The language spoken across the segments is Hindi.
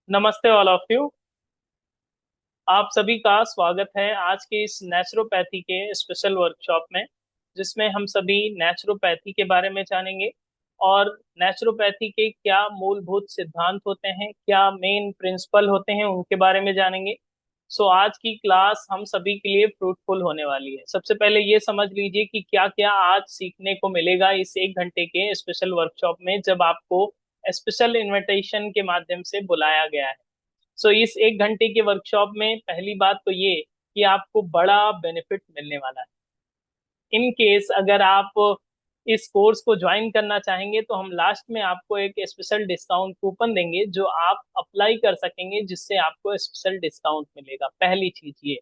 नमस्ते ऑल ऑफ यू। आप सभी का स्वागत है आज के इस नेचुरोपैथी के स्पेशल वर्कशॉप में, जिसमें हम सभी नेचुरोपैथी के बारे में जानेंगे और नेचुरोपैथी के क्या मूलभूत सिद्धांत होते हैं, क्या मेन प्रिंसिपल होते हैं, उनके बारे में जानेंगे। सो आज की क्लास हम सभी के लिए फ्रूटफुल होने वाली है। सबसे पहले ये समझ लीजिए कि क्या क्या आज सीखने को मिलेगा इस 1 घंटे के स्पेशल वर्कशॉप में, जब आपको स्पेशल इनविटेशन के माध्यम से बुलाया गया है। इस 1 घंटे के वर्कशॉप में पहली बात तो ये कि आपको बड़ा बेनिफिट मिलने वाला है। इन केस अगर आप इस कोर्स को ज्वाइन करना चाहेंगे तो हम लास्ट में आपको एक स्पेशल डिस्काउंट कूपन देंगे जो आप अप्लाई कर सकेंगे, जिससे आपको स्पेशल डिस्काउंट मिलेगा। पहली चीज ये,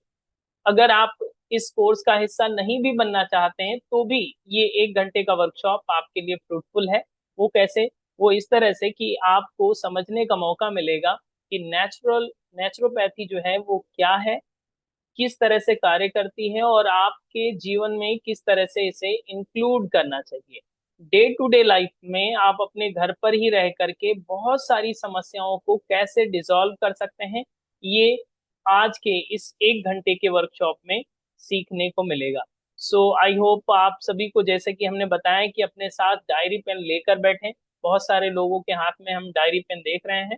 अगर आप इस कोर्स का हिस्सा नहीं भी बनना चाहते हैं तो भी ये 1 घंटे का वर्कशॉप आपके लिए फ्रूटफुल है। वो कैसे? वो इस तरह से कि आपको समझने का मौका मिलेगा कि नेचुरोपैथी जो है वो क्या है, किस तरह से कार्य करती है और आपके जीवन में किस तरह से इसे इंक्लूड करना चाहिए। डे टू डे लाइफ में आप अपने घर पर ही रह करके बहुत सारी समस्याओं को कैसे डिसॉल्व कर सकते हैं, ये आज के इस 1 घंटे के वर्कशॉप में सीखने को मिलेगा। आई होप आप सभी को, जैसे कि हमने बताया, कि अपने साथ डायरी पेन लेकर बैठें। बहुत सारे लोगों के हाथ में हम डायरी पेन देख रहे हैं।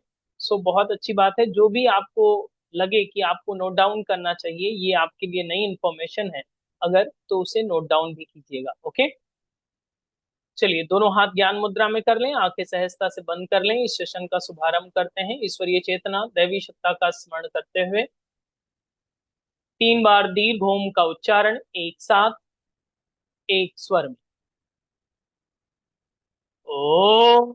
बहुत अच्छी बात है। जो भी आपको लगे कि आपको नोट डाउन करना चाहिए, ये आपके लिए नई इंफॉर्मेशन है अगर, तो उसे नोट डाउन भी कीजिएगा। ओके, चलिए दोनों हाथ ज्ञान मुद्रा में कर लें, आंखें सहजता से बंद कर लें। इस सेशन का शुभारंभ करते हैं ईश्वरीय चेतना दैवी सत्ता का स्मरण करते हुए। 3 बार दीर्घ ओम का उच्चारण एक साथ, एक स्वर में। ओ,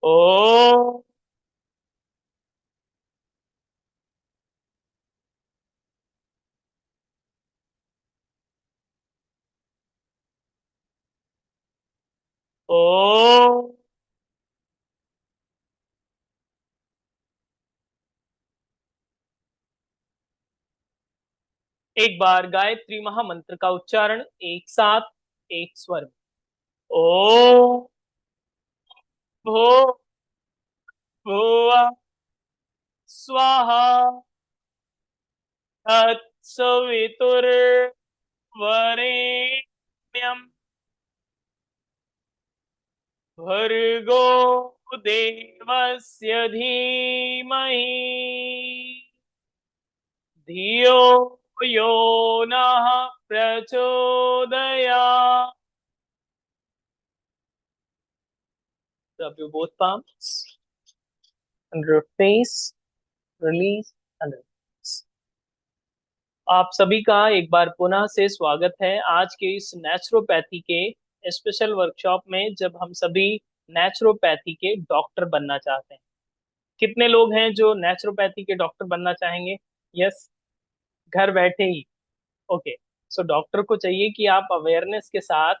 ओ। ओ, एक बार गायत्री महामंत्र का उच्चारण एक साथ, एक स्वर में। ओ, भो, भुवा, स्वाहा, तत्सवितुर्वरेण्यं भर्गो देवस्य धीमहि धियो यो नः प्रचोदयात्। Rub your both palms under your face, release and release। आप सभी का एक बार पुनः से स्वागत है आज के इस नेचुरोपैथी के स्पेशल वर्कशॉप में, जब हम सभी नेचुरोपैथी के डॉक्टर बनना चाहते हैं। कितने लोग हैं जो नेचुरोपैथी के डॉक्टर बनना चाहेंगे? यस, घर बैठे ही। ओके। डॉक्टर को चाहिए कि आप अवेयरनेस के साथ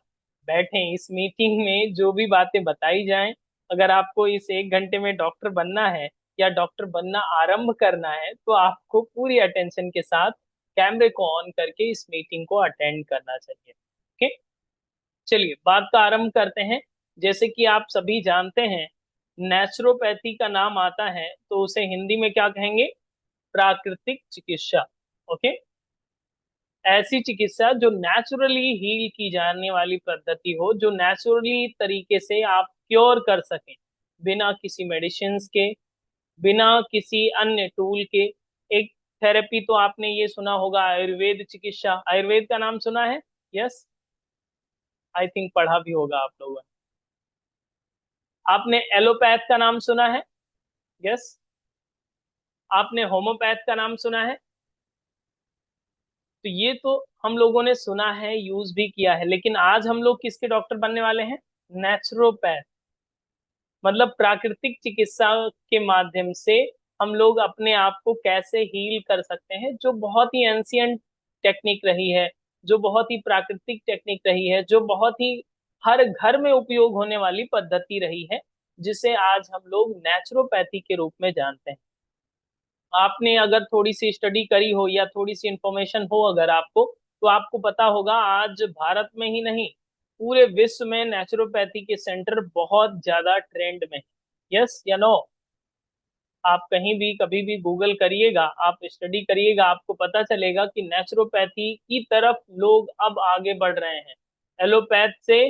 बैठें इस मीटिंग में, जो भी बातें बताई जाएं। अगर आपको इस 1 घंटे में डॉक्टर बनना है या डॉक्टर बनना आरंभ करना है तो आपको पूरी अटेंशन के साथ कैमरे को ऑन करके इस मीटिंग को अटेंड करना चाहिए। ओके, चलिए बात का आरंभ करते हैं। जैसे कि आप सभी जानते हैं, नेचुरोपैथी का नाम आता है तो उसे हिंदी में क्या कहेंगे? प्राकृतिक चिकित्सा। ओके, ऐसी चिकित्सा जो नेचुरली हील की जाने वाली पद्धति हो, जो नेचुरली तरीके से आप क्योर कर सकें, बिना किसी मेडिसिन के, बिना किसी अन्य टूल के। एक थेरेपी तो आपने ये सुना होगा, आयुर्वेद चिकित्सा। आयुर्वेद का नाम सुना है? यस, आई थिंक पढ़ा भी होगा आप लोगों ने। आपने एलोपैथ का नाम सुना है? यस। आपने होम्योपैथ का नाम सुना है? तो ये तो हम लोगों ने सुना है, यूज भी किया है, लेकिन आज हम लोग किसके डॉक्टर बनने वाले हैं? नेचुरोपैथ। मतलब प्राकृतिक चिकित्सा के माध्यम से हम लोग अपने आप को कैसे हील कर सकते हैं, जो बहुत ही एंशियंट टेक्निक रही है, जो बहुत ही प्राकृतिक टेक्निक रही है, जो बहुत ही हर घर में उपयोग होने वाली पद्धति रही है, जिसे आज हम लोग नेचुरोपैथी के रूप में जानते हैं। आपने अगर थोड़ी सी स्टडी करी हो या थोड़ी सी इंफॉर्मेशन हो अगर आपको, तो आपको पता होगा आज भारत में ही नहीं पूरे विश्व में नेचुरोपैथी के सेंटर बहुत ज्यादा ट्रेंड में। यस या नो? आप कहीं भी कभी भी गूगल करिएगा, आप स्टडी करिएगा, आपको पता चलेगा कि नेचुरोपैथी की तरफ लोग अब आगे बढ़ रहे हैं। एलोपैथ से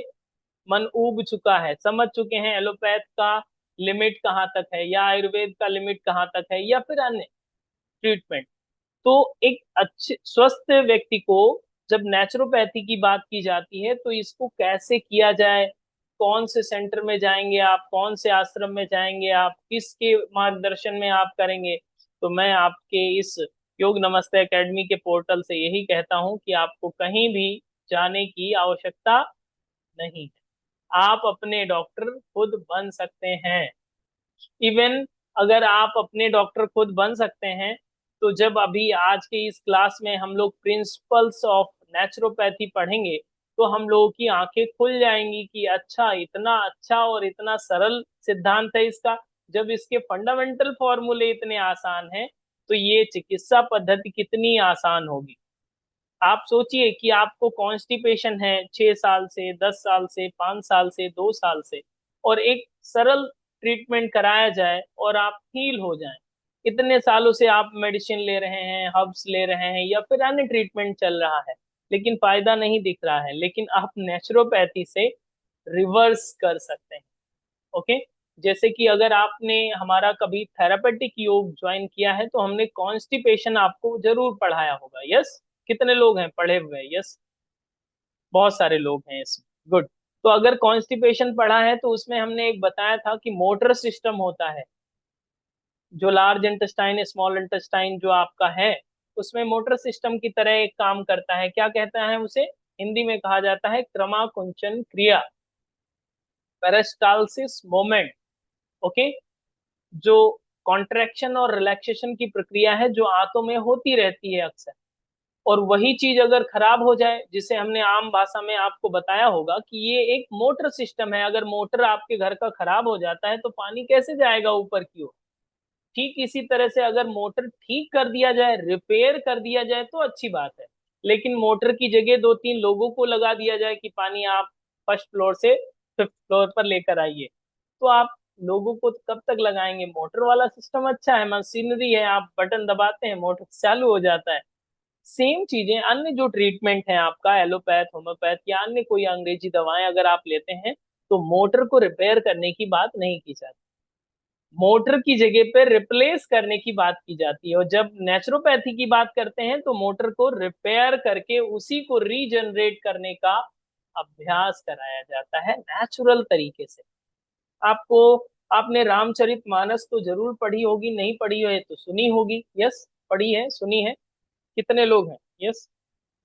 मन ऊब चुका है, समझ चुके हैं एलोपैथ का लिमिट कहाँ तक है, या आयुर्वेद का लिमिट कहाँ तक है, या फिर अन्य ट्रीटमेंट। तो एक अच्छे स्वस्थ व्यक्ति को जब नेचुरोपैथी की बात की जाती है तो इसको कैसे किया जाए, कौन से सेंटर में जाएंगे आप, कौन से आश्रम में जाएंगे आप, किसके मार्गदर्शन में आप करेंगे, तो मैं आपके इस योग नमस्ते एकेडमी के पोर्टल से यही कहता हूं कि आपको कहीं भी जाने की आवश्यकता नहीं है। आप अपने डॉक्टर खुद बन सकते हैं। इवन अगर आप अपने डॉक्टर खुद बन सकते हैं, तो जब अभी आज के इस क्लास में हम लोग प्रिंसिपल्स ऑफ नेचुरोपैथी पढ़ेंगे, तो हम लोगों की आंखें खुल जाएंगी कि अच्छा, इतना अच्छा और इतना सरल सिद्धांत है इसका। जब इसके फंडामेंटल फॉर्मूले इतने आसान हैं, तो ये चिकित्सा पद्धति कितनी आसान होगी। आप सोचिए कि आपको कॉन्स्टिपेशन है 6 साल से, 10 साल से, 5 साल से, 2 साल से, और एक सरल ट्रीटमेंट कराया जाए और आप हील हो जाएं। इतने सालों से आप मेडिसिन ले रहे हैं, हर्ब्स ले रहे हैं, या फिर अन्य ट्रीटमेंट चल रहा है, लेकिन फायदा नहीं दिख रहा है, लेकिन आप नेचुरोपैथी से रिवर्स कर सकते हैं। ओके। जैसे कि अगर आपने हमारा कभी थेरापेटिक योग ज्वाइन किया है, तो हमने कॉन्स्टिपेशन आपको जरूर पढ़ाया होगा। यस? कितने लोग हैं पढ़े हुए? यस, बहुत सारे लोग हैं इसमें। गुड। तो अगर कॉन्स्टिपेशन पढ़ा है तो उसमें हमने एक बताया था कि मोटर सिस्टम होता है, जो लार्ज इंटेस्टाइन स्मॉल इंटेस्टाइन जो आपका है, उसमें मोटर सिस्टम की तरह एक काम करता है। क्या कहता है उसे? हिंदी में कहा जाता है क्रमाकुंचन क्रिया, पेरिस्टालसिस मोमेंट। ओके। जो कॉन्ट्रैक्शन और रिलैक्सेशन की प्रक्रिया है जो आंतों में होती रहती है अक्सर, और वही चीज अगर खराब हो जाए, जिसे हमने आम भाषा में आपको बताया होगा कि ये एक मोटर सिस्टम है, अगर मोटर आपके घर का खराब हो जाता है तो पानी कैसे जाएगा ऊपर की ओर। ठीक इसी तरह से अगर मोटर ठीक कर दिया जाए, रिपेयर कर दिया जाए, तो अच्छी बात है। लेकिन मोटर की जगह 2-3 लोगों को लगा दिया जाए कि पानी आप फर्स्ट फ्लोर से फिफ्थ फ्लोर पर लेकर आइए, तो आप लोगों को कब तक लगाएंगे? मोटर वाला सिस्टम अच्छा है, मशीनरी है, आप बटन दबाते हैं मोटर चालू हो जाता है। सेम चीजें अन्य जो ट्रीटमेंट है आपका एलोपैथ, होम्योपैथ या अन्य कोई अंग्रेजी दवाएं अगर आप लेते हैं, तो मोटर को रिपेयर करने की बात नहीं की जाती, मोटर की जगह पे रिप्लेस करने की बात की जाती है। और जब नेचुरोपैथी की बात करते हैं तो मोटर को रिपेयर करके उसी को रीजनरेट करने का अभ्यास कराया जाता है नेचुरल तरीके से। आपको आपने रामचरितमानस तो जरूर पढ़ी होगी, नहीं पढ़ी है तो सुनी होगी। यस, पढ़ी है, सुनी है? कितने लोग हैं? यस।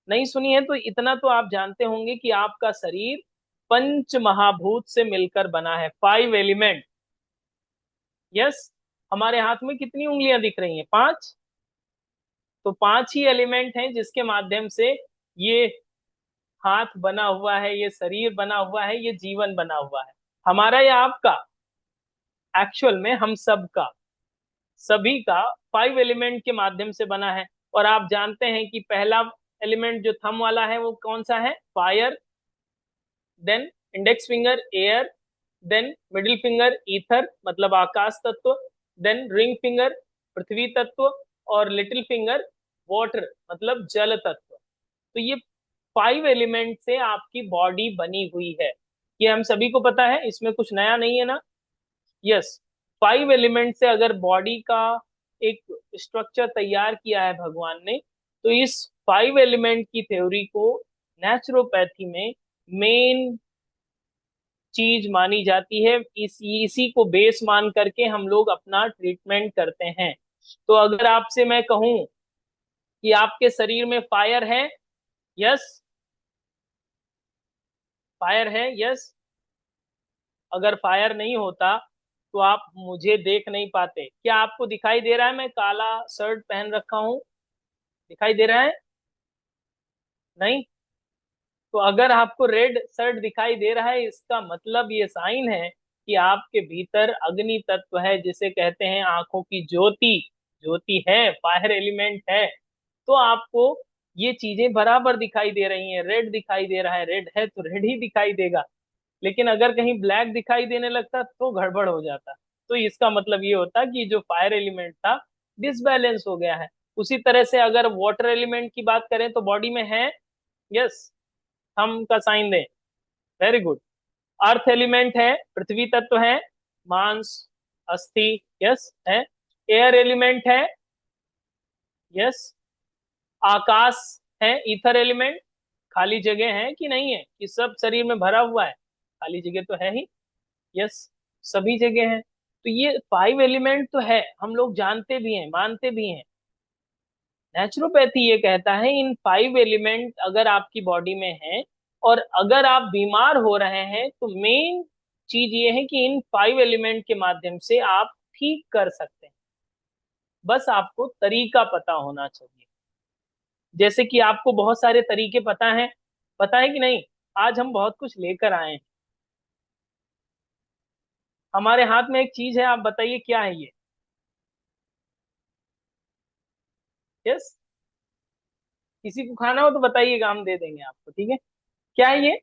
नहीं सुनी है तो इतना तो आप जानते होंगे कि आपका शरीर पंच महाभूत से मिलकर बना है, 5 एलिमेंट। यस। हमारे हाथ में कितनी उंगलियां दिख रही हैं? 5। तो 5 ही एलिमेंट हैं जिसके माध्यम से ये हाथ बना हुआ है, ये शरीर बना हुआ है, ये जीवन बना हुआ है, हमारा या आपका? एक्चुअल में हम सबका, सभी का 5 एलिमेंट के माध्यम से बना है। और आप जानते हैं कि पहला एलिमेंट जो थंब वाला है वो कौन सा है? Fire. Then index finger air. Then middle finger ether मतलब आकाश तत्व। देन रिंग फिंगर पृथ्वी तत्व। और लिटिल फिंगर वाटर मतलब जल तत्व। तो ये 5 एलिमेंट से आपकी बॉडी बनी हुई है, ये हम सभी को पता है, इसमें कुछ नया नहीं है ना? यस। 5 एलिमेंट से अगर बॉडी का एक स्ट्रक्चर तैयार किया है भगवान ने, तो इस 5 एलिमेंट की थ्योरी को नेचुरोपैथी में मेन चीज मानी जाती है। इसी को बेस मान करके हम लोग अपना ट्रीटमेंट करते हैं। तो अगर आपसे मैं कहूं कि आपके शरीर में फायर है, यस, फायर है, यस, अगर फायर नहीं होता तो आप मुझे देख नहीं पाते। क्या आपको दिखाई दे रहा है मैं काला शर्ट पहन रखा हूं? दिखाई दे रहा है? नहीं? तो अगर आपको रेड शर्ट दिखाई दे रहा है, इसका मतलब ये साइन है कि आपके भीतर अग्नि तत्व है, जिसे कहते हैं आंखों की ज्योति। ज्योति है, फायर एलिमेंट है, तो आपको ये चीजें बराबर दिखाई दे रही हैं। रेड दिखाई दे रहा है, रेड है तो रेड ही दिखाई देगा। लेकिन अगर कहीं ब्लैक दिखाई देने लगता तो गड़बड़ हो जाता। तो इसका मतलब ये होता कि जो फायर एलिमेंट था डिसबैलेंस हो गया है। उसी तरह से अगर वाटर एलिमेंट की बात करें तो बॉडी में है, यस, हम का साइन दें, वेरी गुड। अर्थ एलिमेंट है, पृथ्वी तत्व है, मांस, अस्थि, यस है। एयर एलिमेंट है, यस। आकाश है, ईथर एलिमेंट। खाली जगह है कि नहीं है, कि सब शरीर में भरा हुआ है? खाली जगह तो है ही, यस, सभी जगह है। तो ये 5 एलिमेंट तो है, हम लोग जानते भी हैं, मानते भी हैं। नेचुरोपैथी ये कहता है इन 5 एलिमेंट अगर आपकी बॉडी में है और अगर आप बीमार हो रहे हैं तो मेन चीज ये है कि इन 5 एलिमेंट के माध्यम से आप ठीक कर सकते हैं। बस आपको तरीका पता होना चाहिए। जैसे कि आपको बहुत सारे तरीके पता है कि नहीं? आज हम बहुत कुछ लेकर आए हैं। हमारे हाथ में एक चीज है, आप बताइए क्या है ये? यस, किसी को खाना हो तो बताइएगा, हम दे देंगे आपको, ठीक है? क्या है ये?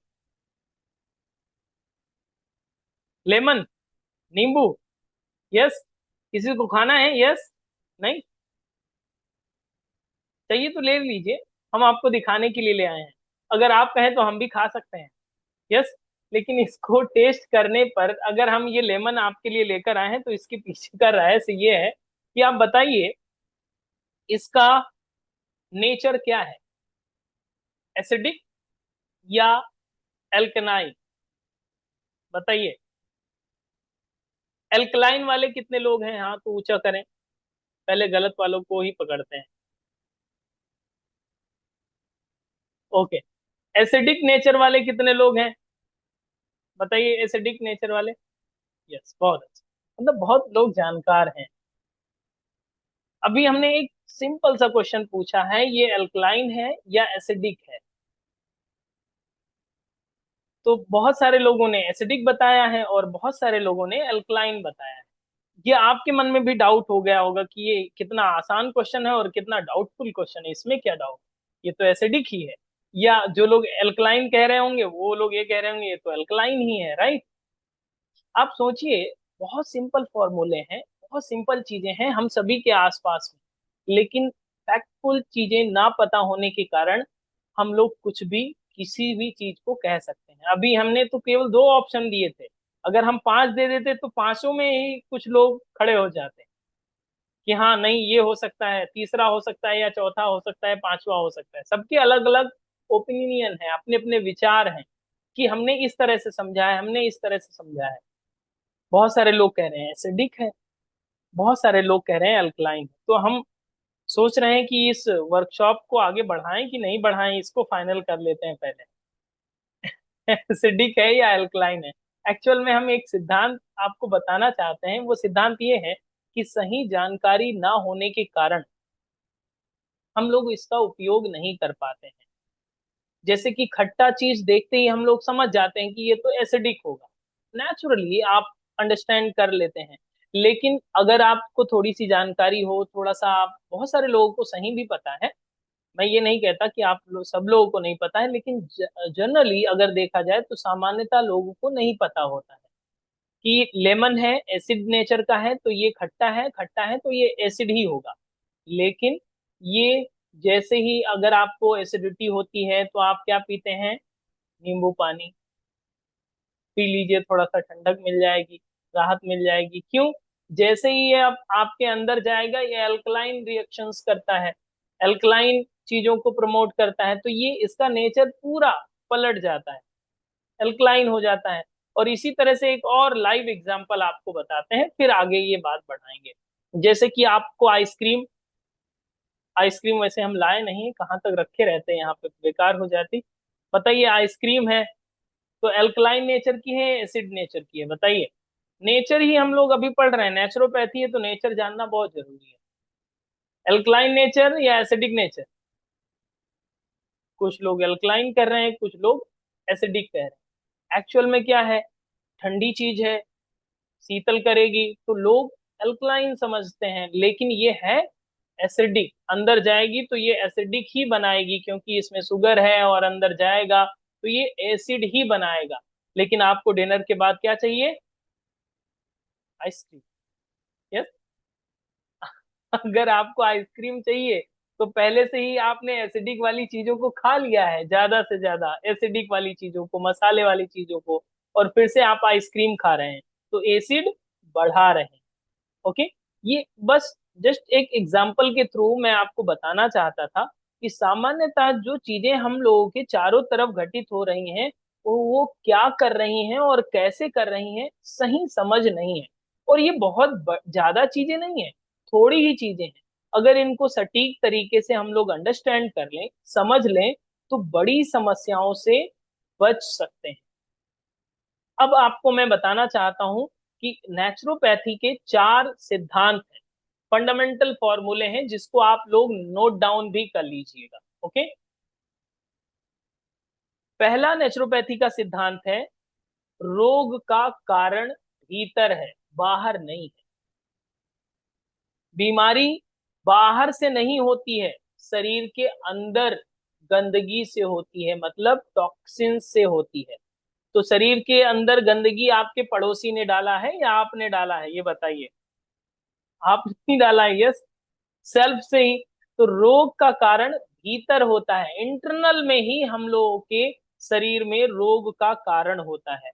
लेमन, नींबू, यस। किसी को खाना है? यस, नहीं चाहिए तो ले लीजिए, हम आपको दिखाने के लिए ले आए हैं। अगर आप कहें तो हम भी खा सकते हैं, यस। लेकिन इसको टेस्ट करने पर अगर हम ये लेमन आपके लिए लेकर आए हैं तो इसके पीछे का रहस्य ये है कि आप बताइए इसका नेचर क्या है, एसिडिक या एल्कनाइन? बताइए। एल्कलाइन वाले कितने लोग हैं, हाँ तो ऊंचा करें। पहले गलत वालों को ही पकड़ते हैं। ओके, एसिडिक नेचर वाले कितने लोग हैं? बताइए, एसिडिक नेचर वाले। यस, बहुत अच्छा, मतलब बहुत लोग जानकार हैं। अभी हमने एक सिंपल सा क्वेश्चन पूछा है, ये अल्कलाइन है या एसिडिक है? तो बहुत सारे लोगों ने एसिडिक बताया है और बहुत सारे लोगों ने अल्कलाइन बताया है। ये आपके मन में भी डाउट हो गया होगा कि ये कितना आसान क्वेश्चन है और कितना डाउटफुल क्वेश्चन है, इसमें क्या डाउट, ये तो एसिडिक ही है। या जो लोग एल्कलाइन कह रहे होंगे वो लोग ये कह रहे होंगे ये तो एल्कलाइन ही है, राइट? आप सोचिए, बहुत सिंपल फॉर्मूले हैं, बहुत सिंपल चीजें हैं हम सभी के आसपास में, लेकिन फैक्टफुल चीजें ना पता होने के कारण हम लोग कुछ भी किसी भी चीज को कह सकते हैं। अभी हमने तो केवल 2 ऑप्शन दिए थे, अगर हम 5 दे देते तो पांचों में ही कुछ लोग खड़े हो जाते कि हाँ नहीं ये हो सकता है, तीसरा हो सकता है, या चौथा हो सकता है, पांचवा हो सकता है। सबके अलग अलग ओपिनियन है, अपने अपने विचार हैं कि हमने इस तरह से समझा है, हमने इस तरह से समझा है। बहुत सारे लोग कह रहे हैं एसिडिक है, बहुत सारे लोग कह रहे हैं अल्कलाइन। तो हम सोच रहे हैं कि इस वर्कशॉप को आगे बढ़ाएं कि नहीं बढ़ाएं, इसको फाइनल कर लेते हैं पहले। एसिडिक है या अल्कलाइन है? एक्चुअल में हम एक सिद्धांत आपको बताना चाहते हैं, वो सिद्धांत ये है कि सही जानकारी ना होने के कारण हम लोग इसका उपयोग नहीं कर पाते हैं। जैसे कि खट्टा चीज देखते ही हम लोग समझ जाते हैं कि ये तो एसिडिक होगा, नेचुरली आप अंडरस्टैंड कर लेते हैं। लेकिन अगर आपको थोड़ी सी जानकारी हो, थोड़ा सा आप, बहुत सारे लोगों को सही भी पता है, मैं ये नहीं कहता कि सब लोगों को नहीं पता है, लेकिन जनरली अगर देखा जाए तो सामान्यतः लोगों को नहीं पता होता है कि लेमन है, एसिड नेचर का है, तो ये खट्टा है, खट्टा है तो ये एसिड ही होगा। लेकिन ये, जैसे ही अगर आपको एसिडिटी होती है तो आप क्या पीते हैं? नींबू पानी पी लीजिए, थोड़ा सा ठंडक मिल जाएगी, राहत मिल जाएगी। क्यों? जैसे ही ये अब आपके अंदर जाएगा ये अल्कलाइन रिएक्शंस करता है, अल्कलाइन चीजों को प्रमोट करता है, तो ये इसका नेचर पूरा पलट जाता है, अल्कलाइन हो जाता है। और इसी तरह से एक और लाइव एग्जांपल आपको बताते हैं, फिर आगे ये बात बढ़ाएंगे। जैसे कि आपको आइसक्रीम, आइसक्रीम वैसे हम लाए नहीं, कहाँ तक रखे रहते हैं यहाँ पे, बेकार हो जाती। बताइए, आइसक्रीम है तो एल्कलाइन नेचर की है, एसिड नेचर की है? बताइए। नेचर ही हम लोग अभी पढ़ रहे हैं, नेचुरोपैथी है तो नेचर जानना बहुत जरूरी है। एल्कलाइन नेचर या एसिडिक नेचर? कुछ लोग एल्कलाइन कर रहे हैं, कुछ लोग एसिडिक कह रहे हैं। एक्चुअल में क्या है? ठंडी चीज है, शीतल करेगी तो लोग अल्कलाइन समझते हैं, लेकिन ये है एसिडिक। अंदर जाएगी तो ये एसिडिक ही बनाएगी, क्योंकि इसमें शुगर है और अंदर जाएगा तो ये एसिड ही बनाएगा। लेकिन आपको डिनर के बाद क्या चाहिए? आइसक्रीम। यस। अगर आपको आइसक्रीम चाहिए तो पहले से ही आपने एसिडिक वाली चीजों को खा लिया है, ज्यादा से ज्यादा एसिडिक वाली चीजों को, मसाले वाली चीजों को, और फिर से आप आइसक्रीम खा रहे हैं, तो एसिड बढ़ा रहे हैं। ओके। ये बस जस्ट एक एग्जाम्पल के थ्रू मैं आपको बताना चाहता था कि सामान्यतः जो चीजें हम लोगों के चारों तरफ घटित हो रही हैं वो क्या कर रही हैं और कैसे कर रही हैं, सही समझ नहीं है। और ये बहुत ज्यादा चीजें नहीं है, थोड़ी ही चीजें हैं। अगर इनको सटीक तरीके से हम लोग अंडरस्टैंड कर लें, समझ लें, तो बड़ी समस्याओं से बच सकते हैं। अब आपको मैं बताना चाहता हूं कि नेचुरोपैथी के 4 सिद्धांत हैं, फंडामेंटल फॉर्मूले हैं, जिसको आप लोग नोट डाउन भी कर लीजिएगा। ओके। पहला नेचुरोपैथी का सिद्धांत है, रोग का कारण भीतर है, बाहर नहीं है। बीमारी बाहर से नहीं होती है, शरीर के अंदर गंदगी से होती है, मतलब टॉक्सिन से होती है। तो शरीर के अंदर गंदगी आपके पड़ोसी ने डाला है या आपने डाला है, ये बताइए। आपने डाला है, यस, सेल्फ से ही। तो रोग का कारण भीतर होता है, इंटरनल में ही हम लोगों के शरीर में रोग का कारण होता है।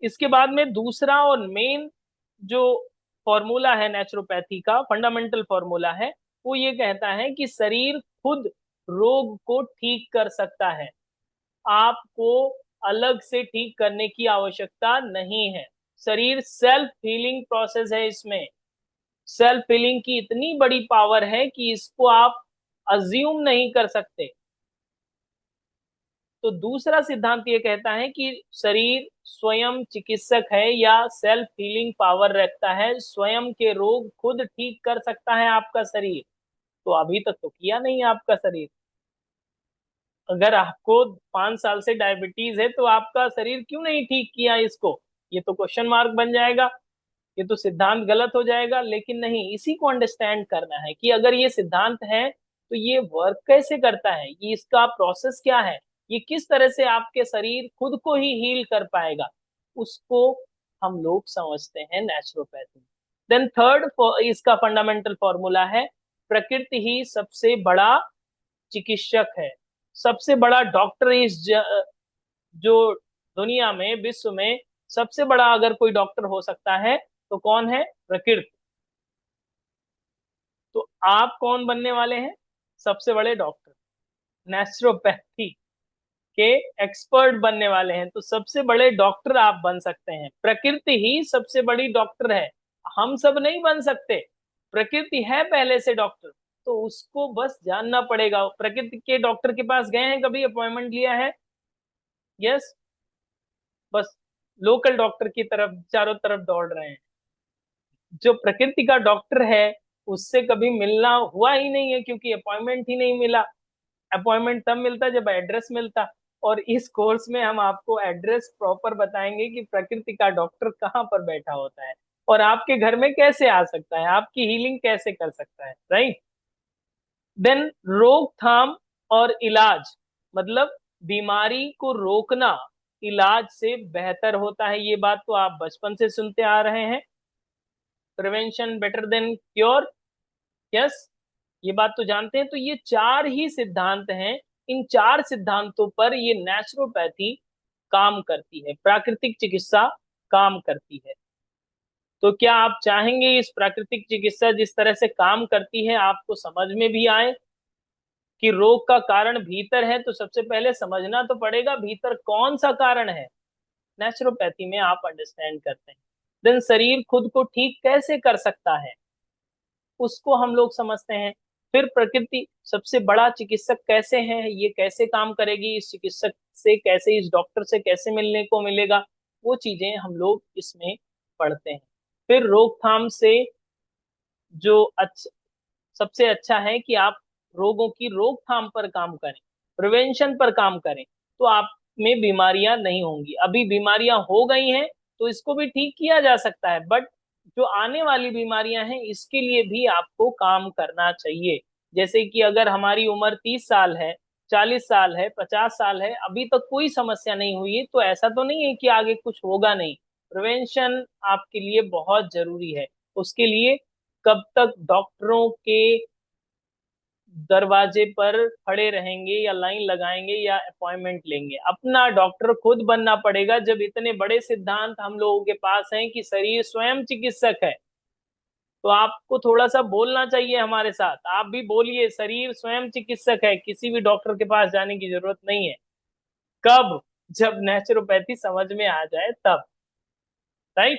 इसके बाद में दूसरा और मेन जो फॉर्मूला है नेचुरोपैथी का, फंडामेंटल फॉर्मूला है, वो ये कहता है कि शरीर खुद रोग को ठीक कर सकता है, आपको अलग से ठीक करने की आवश्यकता नहीं है। शरीर सेल्फ हीलिंग प्रोसेस है, इसमें सेल्फ हीलिंग की इतनी बड़ी पावर है कि इसको आप अज्यूम नहीं कर सकते। तो दूसरा सिद्धांत ये कहता है कि शरीर स्वयं चिकित्सक है या सेल्फ हीलिंग पावर रखता है, स्वयं के रोग खुद ठीक कर सकता है आपका शरीर। तो अभी तक तो किया नहीं आपका शरीर। अगर आपको 5 साल से डायबिटीज है तो आपका शरीर क्यों नहीं ठीक किया इसको? ये तो क्वेश्चन मार्क बन जाएगा, ये तो सिद्धांत गलत हो जाएगा। लेकिन नहीं, इसी को अंडरस्टैंड करना है कि अगर ये सिद्धांत है तो ये वर्क कैसे करता है, ये इसका प्रोसेस क्या है, ये किस तरह से आपके शरीर खुद को ही हील कर पाएगा, उसको हम लोग समझते हैं नेचुरोपैथी। देन थर्ड इसका फंडामेंटल फॉर्मूला है, प्रकृति ही सबसे बड़ा चिकित्सक है, सबसे बड़ा डॉक्टर इस जो दुनिया में, विश्व में सबसे बड़ा अगर कोई डॉक्टर हो सकता है तो कौन है? प्रकृति। तो आप कौन बनने वाले हैं? सबसे बड़े डॉक्टर, नेचुरोपैथी के एक्सपर्ट बनने वाले हैं। तो सबसे बड़े डॉक्टर आप बन सकते हैं, प्रकृति ही सबसे बड़ी डॉक्टर है, हम सब नहीं बन सकते। प्रकृति है पहले से डॉक्टर, तो उसको बस जानना पड़ेगा। प्रकृति के डॉक्टर के पास गए हैं कभी, अपॉइंटमेंट लिया है? यस। बस लोकल डॉक्टर की तरफ चारों तरफ दौड़ रहे हैं। जो प्रकृति का डॉक्टर है उससे कभी मिलना हुआ ही नहीं है, क्योंकि अपॉइंटमेंट ही नहीं मिला। अपॉइंटमेंट तब मिलता जब एड्रेस मिलता। और इस कोर्स में हम आपको एड्रेस प्रॉपर बताएंगे कि प्रकृति का डॉक्टर कहाँ पर बैठा होता है और आपके घर में कैसे आ सकता है, आपकी हीलिंग कैसे कर सकता है, राइट। देन रोकथाम और इलाज, मतलब बीमारी को रोकना इलाज से बेहतर होता है। ये बात तो आप बचपन से सुनते आ रहे हैं, prevention better than cure. Yes, ये बात तो जानते हैं। तो ये 4 ही सिद्धांत हैं, इन 4 सिद्धांतों पर ये नेचुरोपैथी काम करती है, प्राकृतिक चिकित्सा काम करती है। तो क्या आप चाहेंगे इस प्राकृतिक चिकित्सा जिस तरह से काम करती है आपको समझ में भी आए कि रोग का कारण भीतर है? तो सबसे पहले समझना तो पड़ेगा भीतर कौन सा कारण है, नेचुरोपैथी में आप अंडरस्टैंड करते हैं। देन शरीर खुद को ठीक कैसे कर सकता है, उसको हम लोग समझते हैं। फिर प्रकृति सबसे बड़ा चिकित्सक कैसे है, ये कैसे काम करेगी, इस चिकित्सक से कैसे, इस डॉक्टर से कैसे मिलने को मिलेगा, वो चीजें हम लोग इसमें पढ़ते हैं। फिर रोकथाम से जो सबसे अच्छा है कि आप रोगों की रोकथाम पर काम करें, प्रिवेंशन पर काम करें, तो आप में बीमारियां नहीं होंगी। अभी बीमारियां हो गई हैं तो इसको भी ठीक किया जा सकता है, बट जो आने वाली बीमारियां हैं इसके लिए भी आपको काम करना चाहिए। जैसे कि अगर हमारी उम्र 30 साल है, 40 साल है, 50 साल है, अभी तक कोई समस्या नहीं हुई है, तो ऐसा तो नहीं है कि आगे कुछ होगा नहीं। प्रिवेंशन आपके लिए बहुत जरूरी है। उसके लिए कब तक डॉक्टरों के दरवाजे पर खड़े रहेंगे या लाइन लगाएंगे या अपॉइंटमेंट लेंगे? अपना डॉक्टर खुद बनना पड़ेगा। जब इतने बड़े सिद्धांत हम लोगों के पास हैं कि शरीर स्वयं चिकित्सक है, तो आपको थोड़ा सा बोलना चाहिए हमारे साथ। आप भी बोलिए, शरीर स्वयं चिकित्सक है, किसी भी डॉक्टर के पास जाने की जरूरत नहीं है। कब? जब नेचुरोपैथी समझ में आ जाए तब। राइट।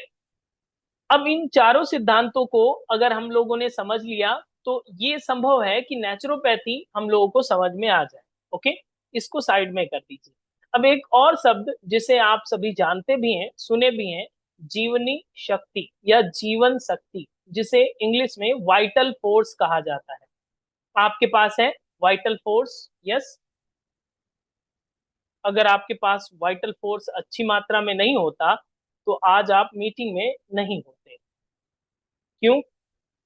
अब इन चारों सिद्धांतों को अगर हम लोगों ने समझ लिया तो ये संभव है कि नेचुरोपैथी हम लोगों को समझ में आ जाए। ओके, इसको साइड में कर दीजिए। अब एक और शब्द जिसे आप सभी जानते भी हैं, सुने भी हैं, जीवनी शक्ति या जीवन शक्ति, जिसे इंग्लिश में वाइटल फोर्स कहा जाता है। आपके पास है वाइटल फोर्स? यस। अगर आपके पास वाइटल फोर्स अच्छी मात्रा में नहीं होता तो आज आप मीटिंग में नहीं होते। क्यों?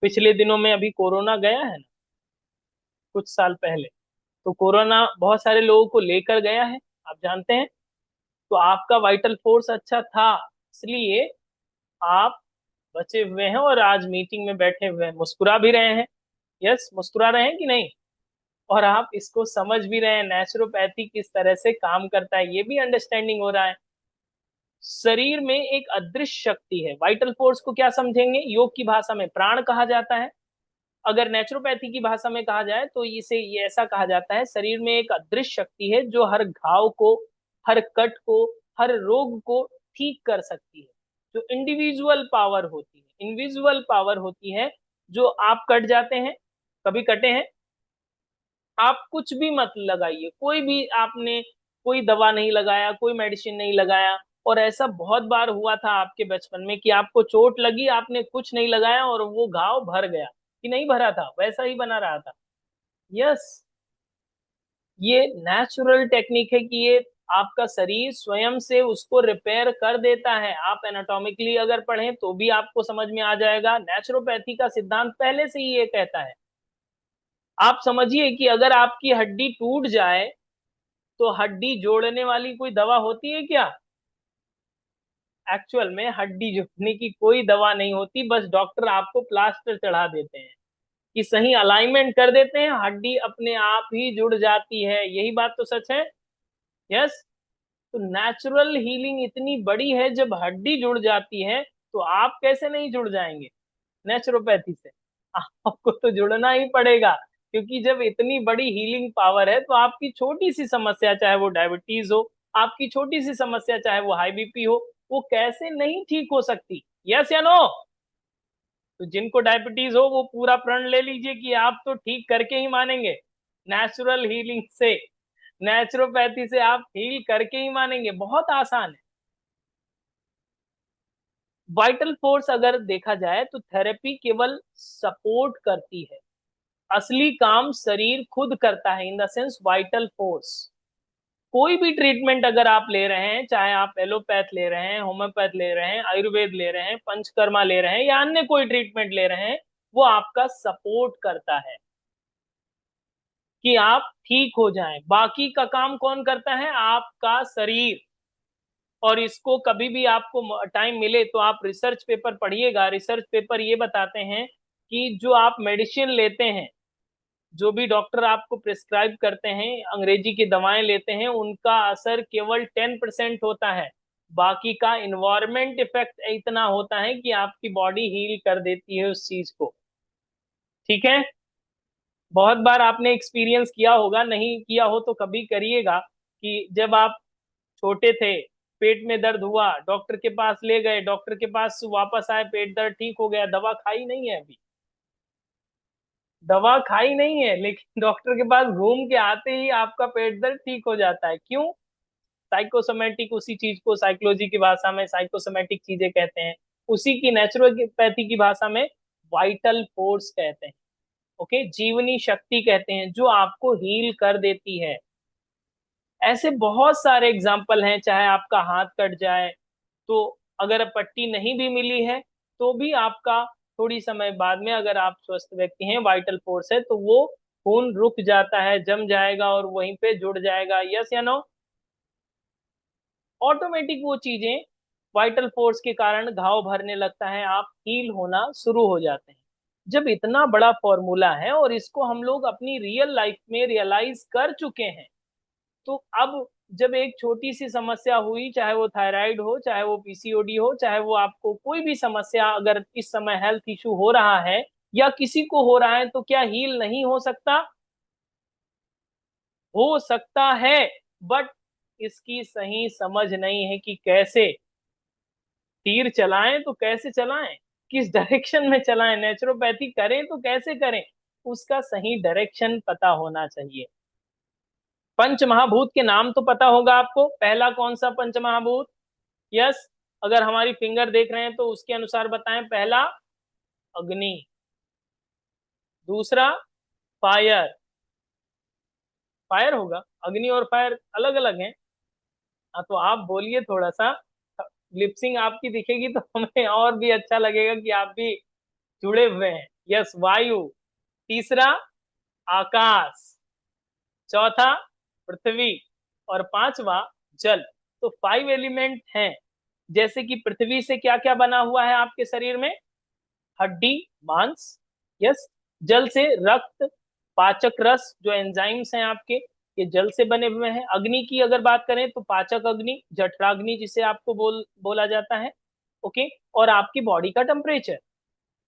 पिछले दिनों में अभी कोरोना गया है ना, कुछ साल पहले, तो कोरोना बहुत सारे लोगों को लेकर गया है, आप जानते हैं। तो आपका वाइटल फोर्स अच्छा था, इसलिए आप बचे हुए हैं और आज मीटिंग में बैठे हुए हैं, मुस्कुरा भी रहे हैं। यस, मुस्कुरा रहे हैं कि नहीं? और आप इसको समझ भी रहे हैं, नेचुरोपैथी किस तरह से काम करता है ये भी अंडरस्टैंडिंग हो रहा है। शरीर में एक अदृश्य शक्ति है। वाइटल फोर्स को क्या समझेंगे? योग की भाषा में प्राण कहा जाता है। अगर नेचुरोपैथी की भाषा में कहा जाए तो इसे ये ऐसा कहा जाता है, शरीर में एक अदृश्य शक्ति है जो हर घाव को, हर कट को, हर रोग को ठीक कर सकती है। जो इंडिविजुअल पावर होती है, इनविजुअल पावर होती है। जो आप कट जाते हैं, कभी कटे हैं? आप कुछ भी मत लगाइए, कोई भी आपने कोई दवा नहीं लगाया, कोई मेडिसिन नहीं लगाया, और ऐसा बहुत बार हुआ था आपके बचपन में कि आपको चोट लगी, आपने कुछ नहीं लगाया और वो घाव भर गया, कि नहीं भरा था, वैसा ही बना रहा था। यस, ये नेचुरल टेक्निक है कि ये आपका शरीर स्वयं से उसको रिपेयर कर देता है। आप एनाटॉमिकली अगर पढ़ें तो भी आपको समझ में आ जाएगा। नेचुरोपैथी का सिद्धांत पहले से ही ये कहता है। आप समझिए कि अगर आपकी हड्डी टूट जाए तो हड्डी जोड़ने वाली कोई दवा होती है क्या? एक्चुअल में हड्डी जोड़ने की कोई दवा नहीं होती, बस डॉक्टर आपको प्लास्टर चढ़ा देते हैं कि सही अलाइनमेंट कर देते हैं, हड्डी अपने आप ही जुड़ जाती है। यही बात तो सच है। यस। तो नेचुरल हीलिंग इतनी बड़ी है, जब हड्डी जुड़ जाती है तो आप कैसे नहीं जुड़ जाएंगे नेचुरोपैथी से? आपको तो जुड़ना ही पड़ेगा, क्योंकि जब इतनी बड़ी हीलिंग पावर है तो आपकी छोटी सी समस्या, चाहे वो डायबिटीज हो, आपकी छोटी सी समस्या चाहे वो हाई बीपी हो, वो कैसे नहीं ठीक हो सकती? यस या नो? तो जिनको डायबिटीज हो वो पूरा प्रण ले लीजिए कि आप तो ठीक करके ही मानेंगे। नेचुरल हीलिंग से, नेचुरोपैथी से आप हील करके ही मानेंगे। बहुत आसान है। वाइटल फोर्स अगर देखा जाए तो थेरेपी केवल सपोर्ट करती है, असली काम शरीर खुद करता है। In the sense vital force, कोई भी ट्रीटमेंट अगर आप ले रहे हैं, चाहे आप एलोपैथ ले रहे हैं, होम्योपैथ ले रहे हैं, आयुर्वेद ले रहे हैं, पंचकर्मा ले रहे हैं या अन्य कोई ट्रीटमेंट ले रहे हैं, वो आपका सपोर्ट करता है कि आप ठीक हो जाएं। बाकी का काम कौन करता है? आपका शरीर। और इसको कभी भी आपको टाइम मिले तो आप रिसर्च पेपर पढ़िएगा। रिसर्च पेपर ये बताते हैं कि जो आप मेडिसिन लेते हैं, जो भी डॉक्टर आपको प्रिस्क्राइब करते हैं, अंग्रेजी की दवाएं लेते हैं, उनका असर केवल 10% होता है। बाकी का इन्वायरमेंट इफेक्ट इतना होता है कि आपकी बॉडी हील कर देती है उस चीज को। ठीक है। बहुत बार आपने एक्सपीरियंस किया होगा, नहीं किया हो तो कभी करिएगा, कि जब आप छोटे थे, पेट में दर्द हुआ, डॉक्टर के पास ले गए, डॉक्टर के पास वापस आए, पेट दर्द ठीक हो गया, दवा खाई नहीं है अभी, दवा खाई नहीं है, लेकिन डॉक्टर के पास घूम के आते ही आपका पेट दर्द ठीक हो जाता है। क्यों? साइकोसोमेटिक, उसी चीज को साइकोलॉजी की भाषा में साइकोसोमेटिक चीजें कहते हैं, उसी की नेचुरोपैथी की भाषा में वाइटल फोर्स कहते हैं। ओके, जीवनी शक्ति कहते हैं, जो आपको हील कर देती है। ऐसे बहुत सारे एग्जाम्पल हैं। चाहे आपका हाथ कट जाए तो अगर पट्टी नहीं भी मिली है तो भी आपका थोड़ी समय बाद में, अगर आप स्वस्थ व्यक्ति हैं, वाइटल फोर्स है, तो वो खून रुक जाता है, जम जाएगा और वहीं पे जुड़ जाएगा। यस या नो? ऑटोमेटिक वो चीजें वाइटल फोर्स के कारण घाव भरने लगता है, आप हील होना शुरू हो जाते हैं। जब इतना बड़ा फॉर्मूला है और इसको हम लोग अपनी रियल लाइफ में रियलाइज कर चुके हैं, तो अब जब एक छोटी सी समस्या हुई, चाहे वो थायराइड हो, चाहे वो पीसीओडी हो, चाहे वो आपको कोई भी समस्या अगर इस समय हेल्थ इशू हो रहा है या किसी को हो रहा है, तो क्या हील नहीं हो सकता? हो सकता है, बट इसकी सही समझ नहीं है कि कैसे तीर चलाएं, तो कैसे चलाएं, किस डायरेक्शन में चलाएं, नेचुरोपैथी करें तो कैसे करें, उसका सही डायरेक्शन पता होना चाहिए। पंच महाभूत के नाम तो पता होगा आपको। पहला कौन सा पंच महाभूत? यस, अगर हमारी फिंगर देख रहे हैं तो उसके अनुसार बताएं। पहला अग्नि, दूसरा फायर। फायर होगा, अग्नि और फायर अलग अलग हैं। हाँ, तो आप बोलिए थोड़ा सा, लिपसिंग आपकी दिखेगी तो हमें और भी अच्छा लगेगा कि आप भी जुड़े हुए हैं। यस, वायु। तीसरा आकाश। चौथा पृथ्वी। और पांचवा जल। तो 5 एलिमेंट हैं। जैसे कि पृथ्वी से क्या क्या बना हुआ है आपके शरीर में? हड्डी, मांस। यस। जल से रक्त, पाचक रस, जो एंजाइम्स हैं आपके, ये जल से बने हुए हैं। अग्नि की अगर बात करें तो पाचक अग्नि, जठराग्नि जिसे आपको बोला जाता है। ओके। और आपकी बॉडी का टेम्परेचर।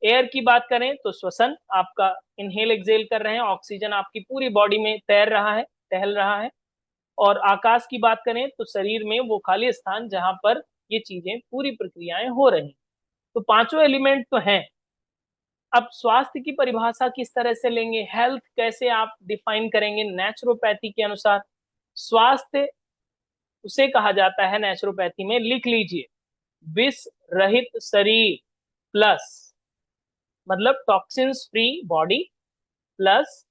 एयर की बात करें तो श्वसन, आपका इनहेल एक्सेल कर रहे हैं, ऑक्सीजन आपकी पूरी बॉडी में तैर रहा है, टहल रहा है। और आकाश की बात करें तो शरीर में वो खाली स्थान जहां पर ये चीजें, पूरी प्रक्रियाएं हो रही। तो पांचों एलिमेंट तो हैं। अब स्वास्थ्य की परिभाषा किस तरह से लेंगे, हेल्थ कैसे आप डिफाइन करेंगे नेचुरोपैथी के अनुसार? स्वास्थ्य उसे कहा जाता है नेचुरोपैथी में, लिख लीजिए, विष रहित शरीर प्लस, मतलब टॉक्सिन्स फ्री बॉडी, प्लस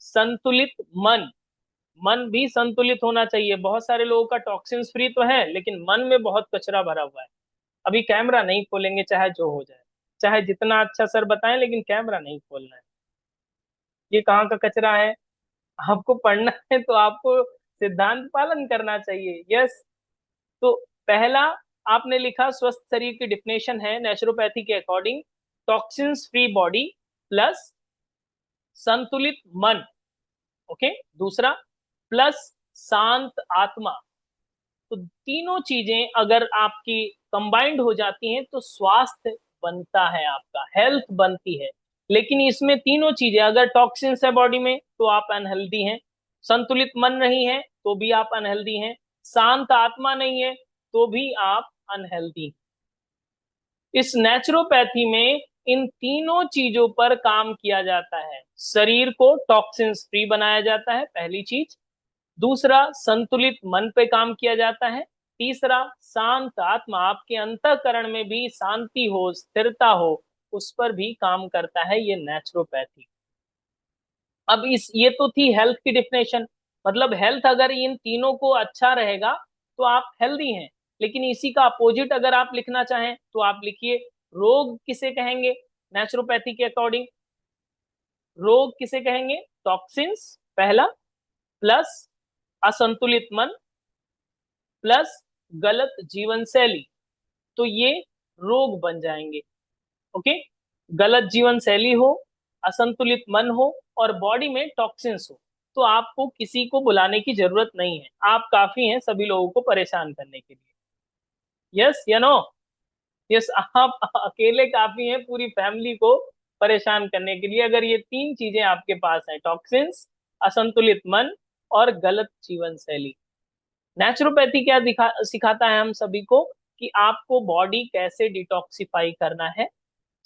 संतुलित मन। मन भी संतुलित होना चाहिए। बहुत सारे लोगों का टॉक्सिन्स फ्री तो है, लेकिन मन में बहुत कचरा भरा हुआ है। अभी कैमरा नहीं खोलेंगे, चाहे जो हो जाए, चाहे जितना अच्छा सर बताएं, लेकिन कैमरा नहीं खोलना है। ये कहाँ का कचरा है? आपको पढ़ना है तो आपको सिद्धांत पालन करना चाहिए। यस। तो पहला आपने लिखा, स्वस्थ शरीर की डिफिनेशन है नेचुरोपैथी के according, toxins free body plus संतुलित मन। ओके। दूसरा, प्लस शांत आत्मा। तो तीनों चीजें अगर आपकी कंबाइंड हो जाती हैं तो स्वास्थ्य बनता है, आपका हेल्थ बनती है। लेकिन इसमें तीनों चीजें, अगर टॉक्सिन्स है बॉडी में तो आप अनहेल्दी हैं, संतुलित मन नहीं है तो भी आप अनहेल्दी हैं, शांत आत्मा नहीं है तो भी आप अनहेल्दी। इस नेचुरोपैथी में इन तीनों चीजों पर काम किया जाता है। शरीर को टॉक्सिन्स फ्री बनाया जाता है, पहली चीज। दूसरा, संतुलित मन पे काम किया जाता है। तीसरा, शांत आत्मा, आपके अंतःकरण में भी शांति हो, स्थिरता हो, उस पर भी काम करता है ये नेचुरोपैथी। अब इस ये तो थी हेल्थ की डिफिनेशन। मतलब हेल्थ अगर इन तीनों को अच्छा रहेगा तो आप हेल्दी हैं। लेकिन इसी का अपोजिट अगर आप लिखना चाहें तो आप लिखिए, रोग किसे कहेंगे नेचुरोपैथी के अकॉर्डिंग? रोग किसे कहेंगे? टॉक्सिन्स पहला, प्लस असंतुलित मन, प्लस गलत जीवन शैली। तो ये रोग बन जाएंगे। ओके। गलत जीवन शैली हो, असंतुलित मन हो और बॉडी में टॉक्सिन्स हो, तो आपको किसी को बुलाने की जरूरत नहीं है, आप काफी हैं सभी लोगों को परेशान करने के लिए। यस या नो? यस, आप अकेले काफी हैं पूरी फैमिली को परेशान करने के लिए, अगर ये तीन चीजें आपके पास हैं, टॉक्सिन्स, असंतुलित मन और गलत जीवन शैली। नेचुरोपैथी क्या सिखाता है हम सभी को? कि आपको बॉडी कैसे डिटॉक्सिफाई करना है,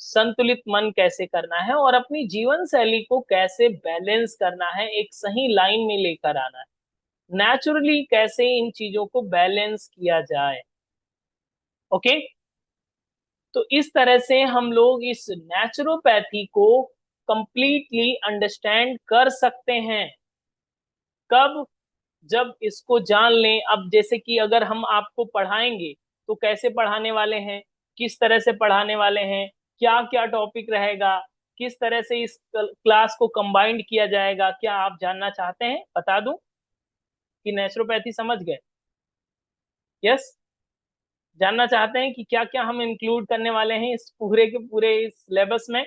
संतुलित मन कैसे करना है और अपनी जीवन शैली को कैसे बैलेंस करना है, एक सही लाइन में लेकर आना है। नेचुरली कैसे इन चीजों को बैलेंस किया जाए। ओके। तो इस तरह से हम लोग इस नेचुरोपैथी को कंप्लीटली अंडरस्टैंड कर सकते हैं। कब? जब इसको जान लें। अब जैसे कि अगर हम आपको पढ़ाएंगे तो कैसे पढ़ाने वाले हैं, किस तरह से पढ़ाने वाले हैं, क्या क्या टॉपिक रहेगा, किस तरह से इस क्लास को कंबाइंड किया जाएगा, क्या आप जानना चाहते हैं? बता दूं कि नेचुरोपैथी समझ गए? यस, जानना चाहते हैं कि क्या क्या हम इंक्लूड करने वाले हैं इस पूरे के पूरे इस सिलेबस में?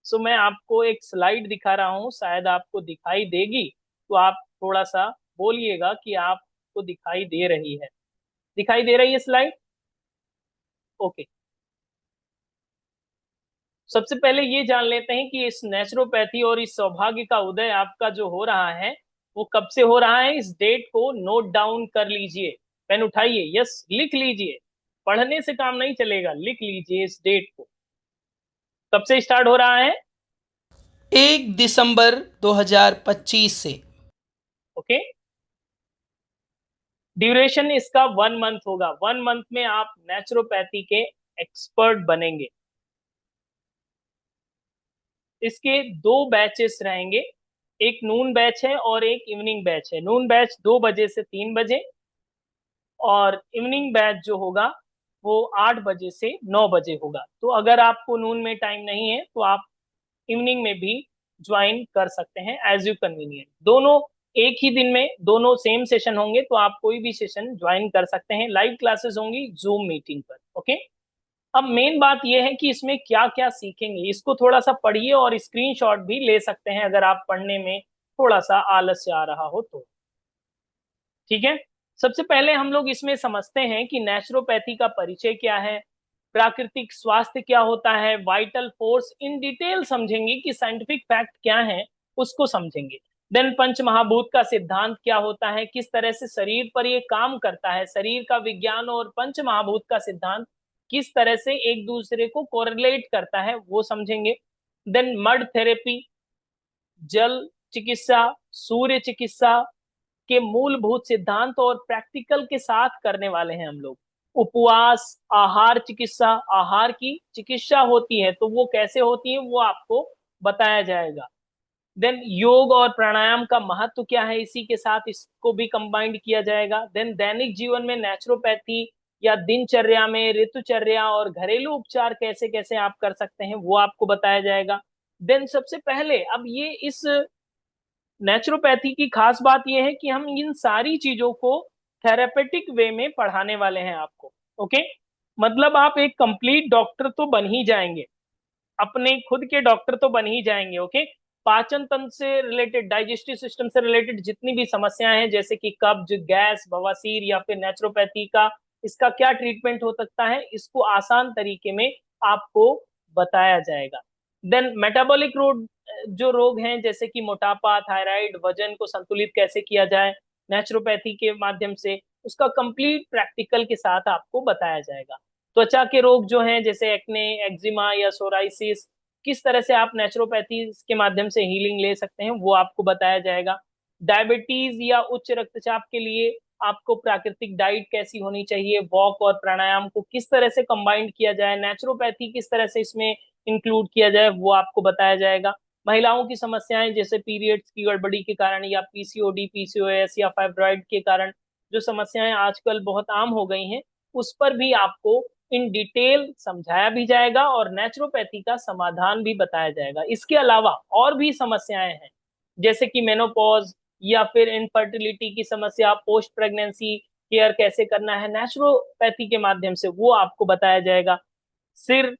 सो मैं आपको एक स्लाइड दिखा रहा हूँ, शायद आपको दिखाई देगी, तो आप थोड़ा सा बोलिएगा कि आपको दिखाई दे रही है। दिखाई दे रही है स्लाइड? ओके। सबसे पहले ये जान लेते हैं कि इस नेचुरोपैथी और इस सौभाग्य का उदय आपका जो हो रहा है वो कब से हो रहा है। इस डेट को नोट डाउन कर लीजिए, पेन उठाइए, यस लिख लीजिए। पढ़ने से काम नहीं चलेगा, लिख लीजिए इस डेट को। कब से स्टार्ट हो रहा है? 1 दिसंबर 2025 से। ओके। ड्यूरेशन इसका 1 मंथ होगा। 1 मंथ में आप नेचुरोपैथी के एक्सपर्ट बनेंगे। इसके 2 बैचेस रहेंगे, एक नून बैच है और एक इवनिंग बैच है। नून बैच 2 बजे से 3 बजे, और इवनिंग बैच जो होगा वो 8 बजे से 9 बजे होगा। तो अगर आपको नून में टाइम नहीं है तो आप इवनिंग में भी ज्वाइन कर सकते हैं, एज यू कन्वीनियंट। दोनों एक ही दिन में दोनों सेम सेशन होंगे, तो आप कोई भी सेशन ज्वाइन कर सकते हैं। लाइव क्लासेस होंगी जूम मीटिंग पर। ओके। अब मेन बात यह है कि इसमें क्या क्या सीखेंगे, इसको थोड़ा सा पढ़िए और स्क्रीनशॉट भी ले सकते हैं अगर आप पढ़ने में थोड़ा सा आलस्य आ रहा हो तो। ठीक है। सबसे पहले हम लोग इसमें समझते हैं कि नेचुरोपैथी का परिचय क्या है, प्राकृतिक स्वास्थ्य क्या होता है, वाइटल फोर्स इन डिटेल समझेंगे कि साइंटिफिक फैक्ट क्या है उसको समझेंगे। देन पंच महाभूत का सिद्धांत क्या होता है, किस तरह से शरीर पर ये काम करता है, शरीर का विज्ञान और पंच महाभूत का सिद्धांत किस तरह से एक दूसरे को कोरिलेट करता है वो समझेंगे। देन मड थेरेपी, जल चिकित्सा, सूर्य चिकित्सा के मूलभूत सिद्धांत और प्रैक्टिकल के साथ करने वाले हैं हम लोग। उपवास, आहार चिकित्सा, आहार की चिकित्सा होती है तो वो कैसे होती है वो आपको बताया जाएगा। देन योग और प्राणायाम का महत्व क्या है, इसी के साथ इसको भी कंबाइंड किया जाएगा। देन दैनिक जीवन में नेचुरोपैथी या दिनचर्या में ऋतुचर्या और घरेलू उपचार कैसे कैसे आप कर सकते हैं वो आपको बताया जाएगा। देन सबसे पहले अब ये इस नेचुरोपैथी की खास बात यह है कि हम इन सारी चीजों को थेरेपेटिक वे में पढ़ाने वाले हैं आपको। ओके। मतलब आप एक कंप्लीट डॉक्टर तो बन ही जाएंगे, अपने खुद के डॉक्टर तो बन ही जाएंगे। ओके। पाचन तंत्र से रिलेटेड, डाइजेस्टिव सिस्टम से रिलेटेड जितनी भी समस्याएं हैं जैसे कि कब्ज, गैस, बवासीर या फिर नेचुरोपैथी का इसका क्या ट्रीटमेंट हो सकता है, इसको आसान तरीके में आपको बताया जाएगा। देन मेटाबॉलिक रोग, जो रोग हैं जैसे कि मोटापा, थायराइड, वजन को संतुलित कैसे किया जाए नेचुरोपैथी के माध्यम से, उसका कंप्लीट प्रैक्टिकल के साथ आपको बताया जाएगा। त्वचा के रोग जो हैं जैसे एक्ने, एक्जिमा या सोराइसिस, किस तरह से आप नेचुरोपैथी के माध्यम से हीलिंग ले सकते हैं वो आपको बताया जाएगा। डायबिटीज या उच्च रक्तचाप के लिए आपको प्राकृतिक डाइट कैसी होनी चाहिए, वॉक और प्राणायाम को किस तरह से कंबाइंड किया जाए, नेचुरोपैथी किस तरह से इसमें इंक्लूड किया जाए वो आपको बताया जाएगा। महिलाओं की समस्याएं जैसे पीरियड्स की गड़बड़ी के कारण या पीसीओडी, पीसीओएस या फाइब्रॉइड के कारण जो समस्याएं आजकल बहुत आम हो गई हैं उस पर भी आपको इन डिटेल समझाया भी जाएगा और नेचुरोपैथी का समाधान भी बताया जाएगा। इसके अलावा और भी समस्याएं हैं जैसे कि मेनोपॉज या फिर इनफर्टिलिटी की समस्या, पोस्ट प्रेगनेंसी केयर कैसे करना है नेचुरोपैथी के माध्यम से वो आपको बताया जाएगा। सिर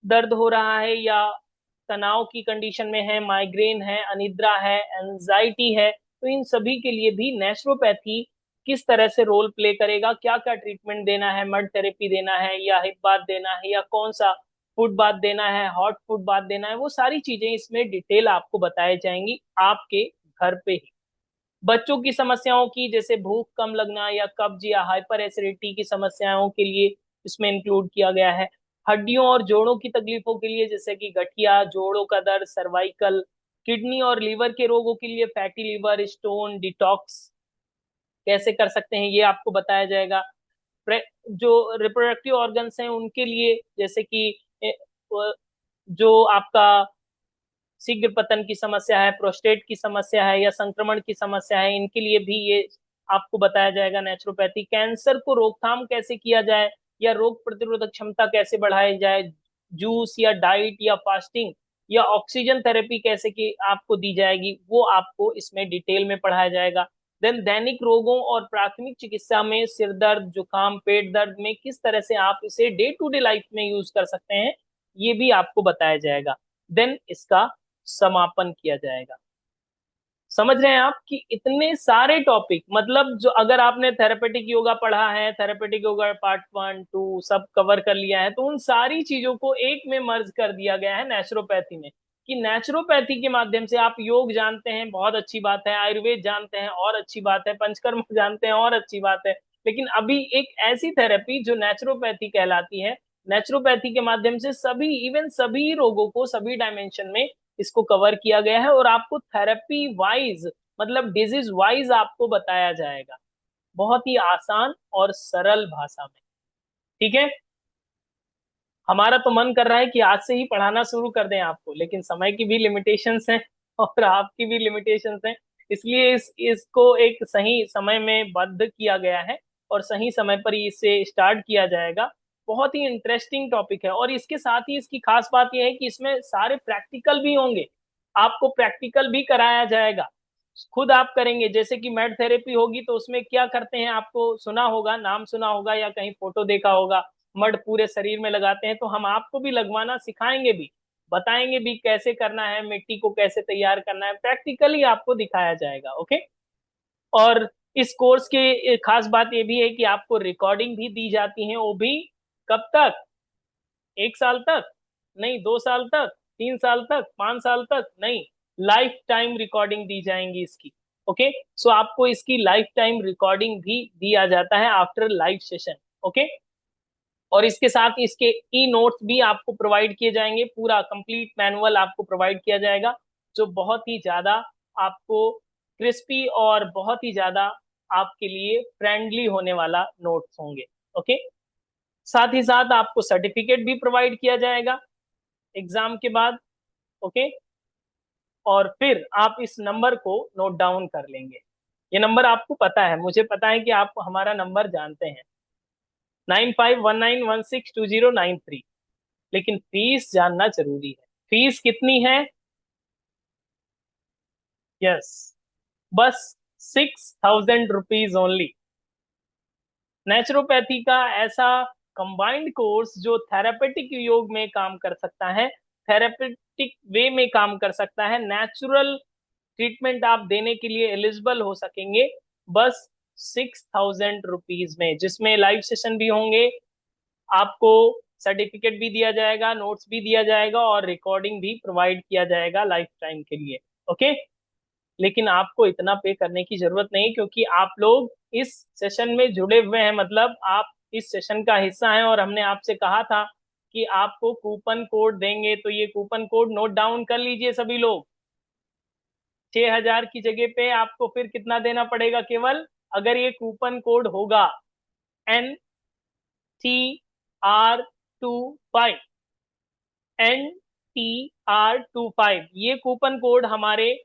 दर्द हो रहा है या तनाव की कंडीशन में है, माइग्रेन है, अनिद्रा है, एंजाइटी है, तो इन सभी के लिए भी नेचुरोपैथी किस तरह से रोल प्ले करेगा, क्या क्या ट्रीटमेंट देना है, मड थेरेपी देना है या हिप बाथ देना है या कौन सा फूड बाथ देना है, हॉट फूड बाथ देना है, वो सारी चीजें इसमें डिटेल आपको बताई जाएंगी आपके घर पे ही। बच्चों की समस्याओं की जैसे भूख कम लगना या कब्ज या हाइपर एसिडिटी की समस्याओं के लिए इसमें इंक्लूड किया गया है। हड्डियों और जोड़ों की तकलीफों के लिए जैसे कि गठिया, जोड़ों का दर्द, सर्वाइकल, किडनी और लीवर के रोगों के लिए फैटी लिवर, स्टोन डिटॉक्स कैसे कर सकते हैं ये आपको बताया जाएगा। जो रिप्रोडक्टिव ऑर्गन्स हैं उनके लिए जैसे कि जो आपका शीघ्र पतन की समस्या है, प्रोस्टेट की समस्या है या संक्रमण की समस्या है, इनके लिए भी ये आपको बताया जाएगा नेचुरोपैथी। कैंसर को रोकथाम कैसे किया जाए, या रोग प्रतिरोधक क्षमता कैसे बढ़ाई जाए, जूस या डाइट या फास्टिंग या ऑक्सीजन थेरेपी कैसे की आपको दी जाएगी, वो आपको इसमें डिटेल में पढ़ाया जाएगा। देन दैनिक रोगों और प्राथमिक चिकित्सा में सिर दर्द, जुकाम, पेट दर्द में किस तरह से आप इसे डे टू डे लाइफ में यूज कर सकते हैं, ये भी आपको बताया जाएगा। देन इसका समापन किया जाएगा। समझ रहे हैं आप कि इतने सारे टॉपिक, मतलब जो अगर आपने थेरेपेटिक योगा पढ़ा है, थेरेपेटिक योगा पार्ट 1 2 सब कवर कर लिया है, तो उन सारी चीजों को एक में मर्ज कर दिया गया है नेचुरोपैथी में। कि नेचुरोपैथी के माध्यम से आप योग जानते हैं, बहुत अच्छी बात है, आयुर्वेद जानते हैं और अच्छी बात है, पंचकर्म जानते हैं और अच्छी बात है, लेकिन अभी एक ऐसी थेरेपी जो नेचुरोपैथी कहलाती है, नेचुरोपैथी के माध्यम से सभी, इवन सभी रोगों को सभी डायमेंशन में इसको कवर किया गया है और आपको थेरेपी वाइज, मतलब डिजीज वाइज आपको बताया जाएगा, बहुत ही आसान और सरल भाषा में। ठीक है, हमारा तो मन कर रहा है कि आज से ही पढ़ाना शुरू कर दें आपको, लेकिन समय की भी लिमिटेशंस हैं और आपकी भी लिमिटेशंस हैं, इसलिए इसको एक सही समय में बद्ध किया गया है और सही समय पर इसे स्टार्ट किया जाएगा। बहुत ही इंटरेस्टिंग टॉपिक है और इसके साथ ही इसकी खास बात यह है कि इसमें सारे प्रैक्टिकल भी होंगे, आपको प्रैक्टिकल भी कराया जाएगा, खुद आप करेंगे। जैसे कि मेड थेरेपी होगी तो उसमें क्या करते हैं, आपको सुना होगा, नाम सुना होगा या कहीं फोटो देखा होगा, मड पूरे शरीर में लगाते हैं, तो हम आपको भी लगवाना सिखाएंगे भी, बताएंगे भी कैसे करना है, मिट्टी को कैसे तैयार करना है, प्रैक्टिकली आपको दिखाया जाएगा। ओके, और इस कोर्स के खास बात ये भी है कि आपको रिकॉर्डिंग भी दी जाती है, वो भी कब तक, 1 साल तक नहीं, 2 साल तक, 3 साल तक, 5 साल तक नहीं, लाइफ टाइम रिकॉर्डिंग दी जाएंगी इसकी। ओके, सो आपको इसकी लाइफ टाइम रिकॉर्डिंग भी दिया जाता है आफ्टर लाइव सेशन। ओके, और इसके साथ इसके ई नोट्स भी आपको प्रोवाइड किए जाएंगे, पूरा कंप्लीट मैनुअल आपको प्रोवाइड किया जाएगा, जो बहुत ही ज्यादा आपको क्रिस्पी और बहुत ही ज्यादा आपके लिए फ्रेंडली होने वाला नोट्स होंगे। ओके, साथ ही साथ आपको सर्टिफिकेट भी प्रोवाइड किया जाएगा एग्जाम के बाद। ओके, और फिर आप इस नंबर को नोट डाउन कर लेंगे, ये नंबर आपको पता है, मुझे पता है कि आप हमारा नंबर जानते हैं, 9519162093। लेकिन फीस जानना जरूरी है, फीस कितनी है? यस, बस 6000 रुपीज ओनली। नेचुरोपैथी का ऐसा कंबाइंड कोर्स जो थेरापेटिक योग में काम कर सकता है, थेरापेटिक वे में काम कर सकता है, नेचुरल ट्रीटमेंट आप देने के लिए एलिजिबल हो सकेंगे, बस 6000 रुपीज में, जिसमें लाइव सेशन भी होंगे, आपको सर्टिफिकेट भी दिया जाएगा, नोट्स भी दिया जाएगा और रिकॉर्डिंग भी प्रोवाइड किया जाएगा लाइफ टाइम के लिए। ओके, लेकिन आपको इतना पे करने की जरूरत नहीं, क्योंकि आप लोग इस सेशन में जुड़े हुए हैं, मतलब आप इस सेशन का हिस्सा हैं और हमने आपसे कहा था कि आपको कूपन कोड देंगे, तो ये कूपन कोड नोट डाउन कर लीजिए सभी लोग। 6000 की जगह पे आपको फिर कितना देना पड़ेगा, केवल अगर ये कूपन कोड होगा NTR25, NTR25, ये कूपन कोड हमारे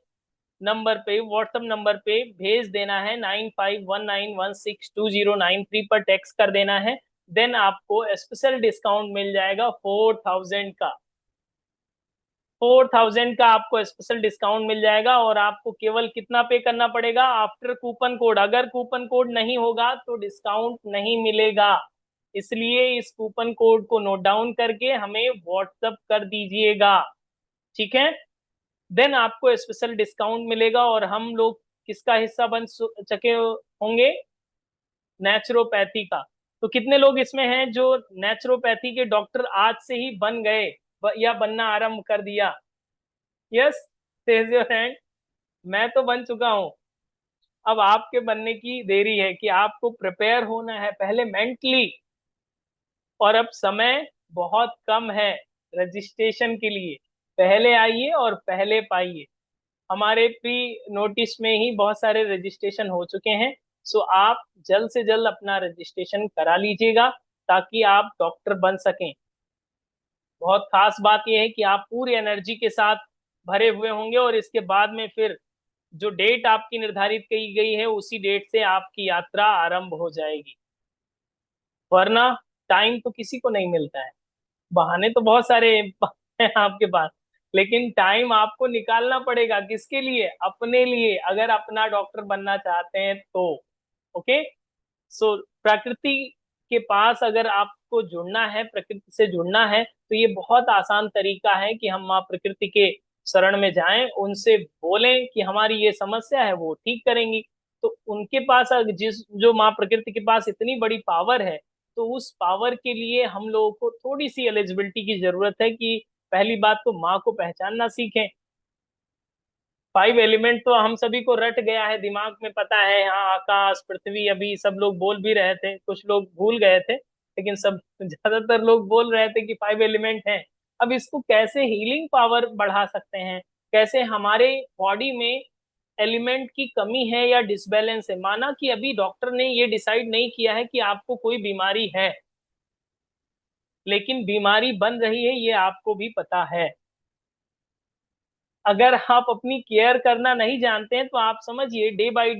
नंबर पे, व्हाट्सएप नंबर पे भेज देना है, 9519162093 पर टेक्स्ट कर देना है। देन आपको स्पेशल डिस्काउंट मिल जाएगा 4000 का, 4000 का आपको स्पेशल डिस्काउंट मिल जाएगा। और आपको केवल कितना पे करना पड़ेगा आफ्टर कूपन कोड, अगर कूपन कोड नहीं होगा तो डिस्काउंट नहीं मिलेगा, इसलिए इस कूपन कोड को नोट डाउन करके हमें व्हाट्सएप कर दीजिएगा। ठीक है, देन आपको स्पेशल डिस्काउंट मिलेगा और हम लोग किसका हिस्सा बन सके होंगे, नेचुरोपैथी का। तो कितने लोग इसमें हैं जो नेचुरोपैथी के डॉक्टर आज से ही बन गए या बनना आरंभ कर दिया? Yes, raise your hand. मैं तो बन चुका हूं, अब आपके बनने की देरी है कि आपको प्रिपेयर होना है पहले मेंटली, और अब समय बहुत कम है रजिस्ट्रेशन के लिए, पहले आइए और पहले पाइए। हमारे प्री नोटिस में ही बहुत सारे रजिस्ट्रेशन हो चुके हैं, सो आप जल्द से जल्द अपना रजिस्ट्रेशन करा लीजिएगा ताकि आप डॉक्टर बन सकें। बहुत खास बात यह है कि आप पूरी एनर्जी के साथ भरे हुए होंगे और इसके बाद में फिर जो डेट आपकी निर्धारित की गई है उसी डेट से आपकी यात्रा आरंभ हो जाएगी, वरना टाइम तो किसी को नहीं मिलता है। बहाने तो बहुत सारे हैं आपके पास, लेकिन टाइम आपको निकालना पड़ेगा। किसके लिए? अपने लिए, अगर अपना डॉक्टर बनना चाहते हैं तो। ओके। सो प्रकृति के पास अगर आपको जुड़ना है, प्रकृति से जुड़ना है, तो ये बहुत आसान तरीका है कि हम माँ प्रकृति के शरण में जाएं, उनसे बोलें कि हमारी ये समस्या है, वो ठीक करेंगी। तो उनके पास जिस जो माँ प्रकृति के पास इतनी बड़ी पावर है, तो उस पावर के लिए हम लोगों को थोड़ी सी एलिजिबिलिटी की जरूरत है कि पहली बात तो माँ को पहचानना सीखें। 5 एलिमेंट तो हम सभी को रट गया है, दिमाग में पता है। हाँ, आकाश, पृथ्वी, अभी सब लोग बोल भी रहे थे, कुछ लोग भूल गए थे, लेकिन सब ज्यादातर लोग बोल रहे थे कि 5 एलिमेंट हैं। अब इसको कैसे हीलिंग पावर बढ़ा सकते हैं, कैसे हमारे बॉडी में एलिमेंट की कमी है या डिसबैलेंस है। माना कि अभी डॉक्टर ने ये डिसाइड नहीं किया है कि आपको कोई बीमारी है, लेकिन बीमारी बन रही है ये आपको भी पता है। अगर आप अपनी केयर करना नहीं जानते हैं तो आप समझिए डे बाय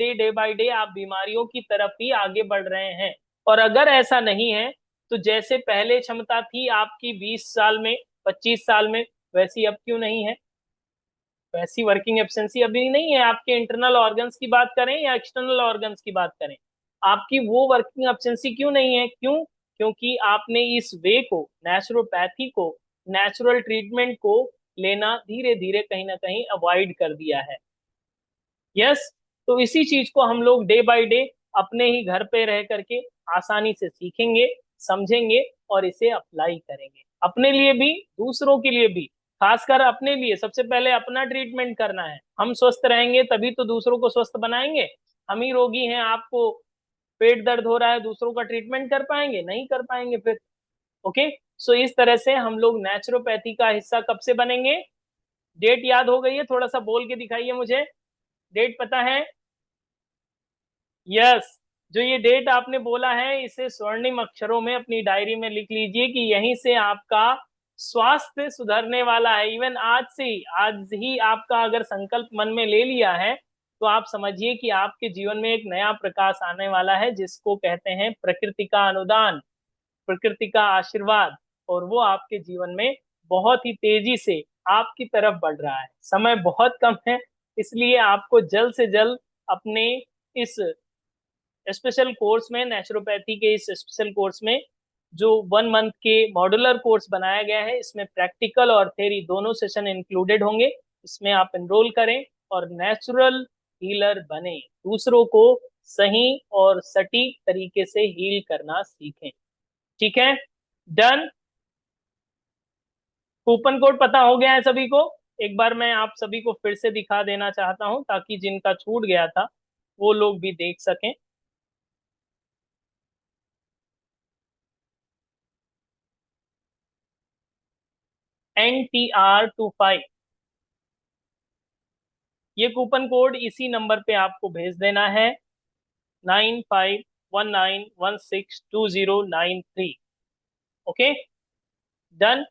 डे आप बीमारियों की तरफ ही आगे बढ़ रहे हैं। और अगर ऐसा नहीं है, तो जैसे पहले क्षमता थी आपकी 20 साल में, 25 साल में, वैसी अब क्यों नहीं है? वैसी वर्किंग एफिशिएंसी अभी नहीं है। आपके इंटरनल ऑर्गन्स की बात करें या एक्सटर्नल ऑर्गन्स की बात करें, आपकी वो वर्किंग एफिशिएंसी क्यों नहीं है? क्यों? क्योंकि आपने इस वे को, नेचुरोपैथी को, नेचुरल ट्रीटमेंट को लेना धीरे धीरे कहीं ना कहीं अवॉइड कर दिया है। यस। तो इसी चीज को हम लोग डे बाय डे अपने ही घर पे रह करके आसानी से सीखेंगे, समझेंगे और इसे अप्लाई करेंगे, अपने लिए भी, दूसरों के लिए भी। खासकर अपने लिए सबसे पहले अपना ट्रीटमेंट करना है। हम स्वस्थ रहेंगे तभी तो दूसरों को स्वस्थ बनाएंगे। हम ही रोगी हैं, आपको पेट दर्द हो रहा है, दूसरों का ट्रीटमेंट कर पाएंगे? नहीं कर पाएंगे फिर। ओके। सो इस तरह से हम लोग नेचुरोपैथी का हिस्सा कब से बनेंगे? डेट याद हो गई है? थोड़ा सा बोल के दिखाइए मुझे, डेट पता है? यस। जो ये डेट आपने बोला है, इसे स्वर्णिम अक्षरों में अपनी डायरी में लिख लीजिए कि यहीं से आपका स्वास्थ्य सुधरने वाला है। इवन आज से ही, आज ही आपका अगर संकल्प मन में ले लिया है, तो आप समझिए कि आपके जीवन में एक नया प्रकाश आने वाला है, जिसको कहते हैं प्रकृति का अनुदान, प्रकृति का आशीर्वाद। और वो आपके जीवन में बहुत ही तेजी से आपकी तरफ बढ़ रहा है। समय बहुत कम है, इसलिए आपको जल्द से जल्द अपने इस स्पेशल कोर्स में, नेचुरोपैथी के इस स्पेशल कोर्स में, जो 1 मंथ के मॉड्यूलर कोर्स बनाया गया है, इसमें प्रैक्टिकल और थ्योरी दोनों सेशन इंक्लूडेड होंगे। इसमें आप एनरोल करें और नेचुरल हीलर बने, दूसरों को सही और सटीक तरीके से हील करना सीखें। ठीक है, डन। कूपन कोड पता हो गया है सभी को? एक बार मैं आप सभी को फिर से दिखा देना चाहता हूं, ताकि जिनका छूट गया था वो लोग भी देख सकें। NTR25, ये कूपन कोड इसी नंबर पे आपको भेज देना है, 9519162093। Okay, done.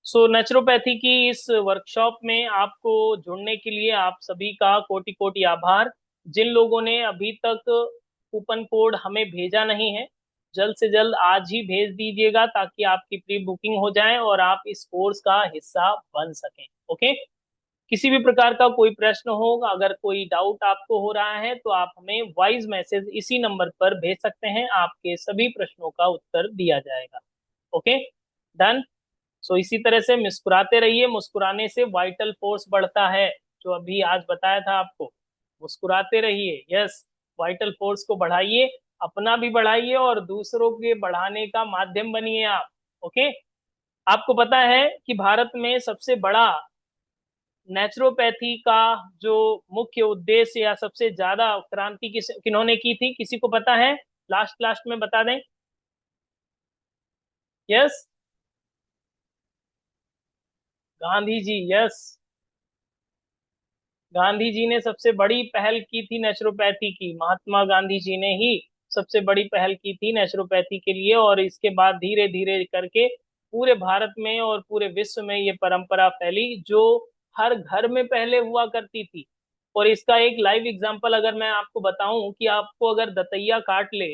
सो नेचुरोपैथी की इस वर्कशॉप में आपको जुड़ने के लिए आप सभी का कोटि कोटि आभार। जिन लोगों ने अभी तक कूपन कोड हमें भेजा नहीं है, जल्द से जल्द आज ही भेज दीजिएगा, ताकि आपकी प्री बुकिंग हो जाए और आप इस कोर्स का हिस्सा बन सकें। ओके। किसी भी प्रकार का कोई प्रश्न हो, अगर कोई डाउट आपको हो रहा है, तो आप हमें वॉइस मैसेज इसी नंबर पर भेज सकते हैं, आपके सभी प्रश्नों का उत्तर दिया जाएगा। Okay, done. सो इसी तरह से मुस्कुराते रहिए, मुस्कुराने से वाइटल फोर्स बढ़ता है, जो अभी आज बताया था आपको। मुस्कुराते रहिए, यस, वाइटल फोर्स को बढ़ाइए, अपना भी बढ़ाइए और दूसरों के बढ़ाने का माध्यम बनिए आप। ओके। आपको पता है कि भारत में सबसे बड़ा नेचुरोपैथी का जो मुख्य उद्देश्य या सबसे ज्यादा क्रांति किन्होंने की थी? किसी को पता है? लास्ट लास्ट में बता दें। यस, गांधी जी। यस, गांधी जी ने सबसे बड़ी पहल की थी नेचुरोपैथी की, महात्मा गांधी जी ने ही सबसे बड़ी पहल की थी नेचुरोपैथी के लिए। और इसके बाद धीरे धीरे करके पूरे भारत में और पूरे विश्व में ये परंपरा फैली, जो हर घर में पहले हुआ करती थी, और इसका एक लाइव एग्जांपल अगर मैं आपको बताऊं कि आपको अगर दतैया काट ले,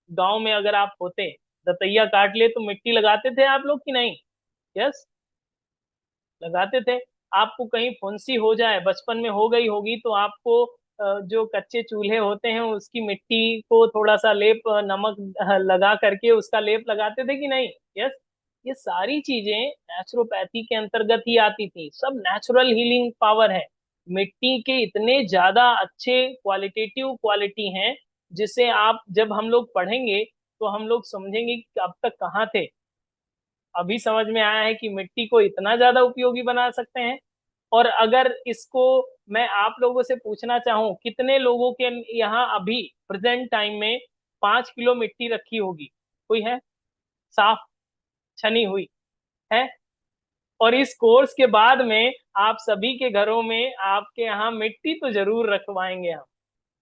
गांव में अगर आप होते, दतैया काट ले तो मिट्टी लगाते थे आप लोग कि नहीं? यस, लगाते थे। आपको कहीं फुंसी हो जाए, बचपन में हो गई होगी, तो आपको जो कच्चे चूल्हे होते हैं उसकी मिट्टी को थोड़ा सा लेप, नमक लगा करके उसका लेप लगाते थे कि नहीं? यस। ये सारी चीजें नेचुरोपैथी के अंतर्गत ही आती थी, सब नेचुरल हीलिंग पावर है। मिट्टी के इतने ज्यादा अच्छे क्वालिटेटिव क्वालिटी हैं, जिसे आप जब हम लोग पढ़ेंगे तो हम लोग समझेंगे कि अब तक कहाँ थे। अभी समझ में आया है कि मिट्टी को इतना ज्यादा उपयोगी बना सकते हैं। और अगर इसको मैं आप लोगों से पूछना चाहूं, कितने लोगों के यहाँ अभी प्रेजेंट टाइम में 5 किलो मिट्टी रखी होगी? कोई है? साफ छनी हुई है? और इस कोर्स के बाद में आप सभी के घरों में आपके यहाँ मिट्टी तो जरूर रखवाएंगे हम,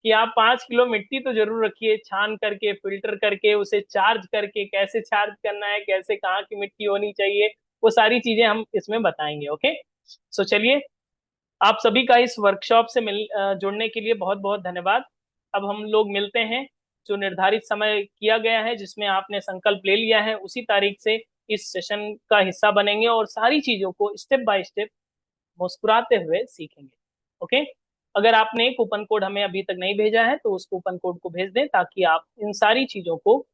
कि आप 5 किलो मिट्टी तो जरूर रखिए, छान करके, फिल्टर करके, उसे चार्ज करके, कैसे चार्ज करना है, कैसे कहाँ की मिट्टी होनी चाहिए, वो सारी चीजें हम इसमें बताएंगे। ओके, सो चलिए, आप सभी का इस वर्कशॉप से जुड़ने के लिए बहुत बहुत धन्यवाद। अब हम लोग मिलते हैं, जो निर्धारित समय किया गया है, जिसमें आपने संकल्प ले लिया है, उसी तारीख से इस सेशन का हिस्सा बनेंगे और सारी चीजों को स्टेप बाय स्टेप मुस्कुराते हुए सीखेंगे। ओके, अगर आपने कूपन कोड हमें अभी तक नहीं भेजा है तो उस कूपन कोड को भेज दें, ताकि आप इन सारी चीजों को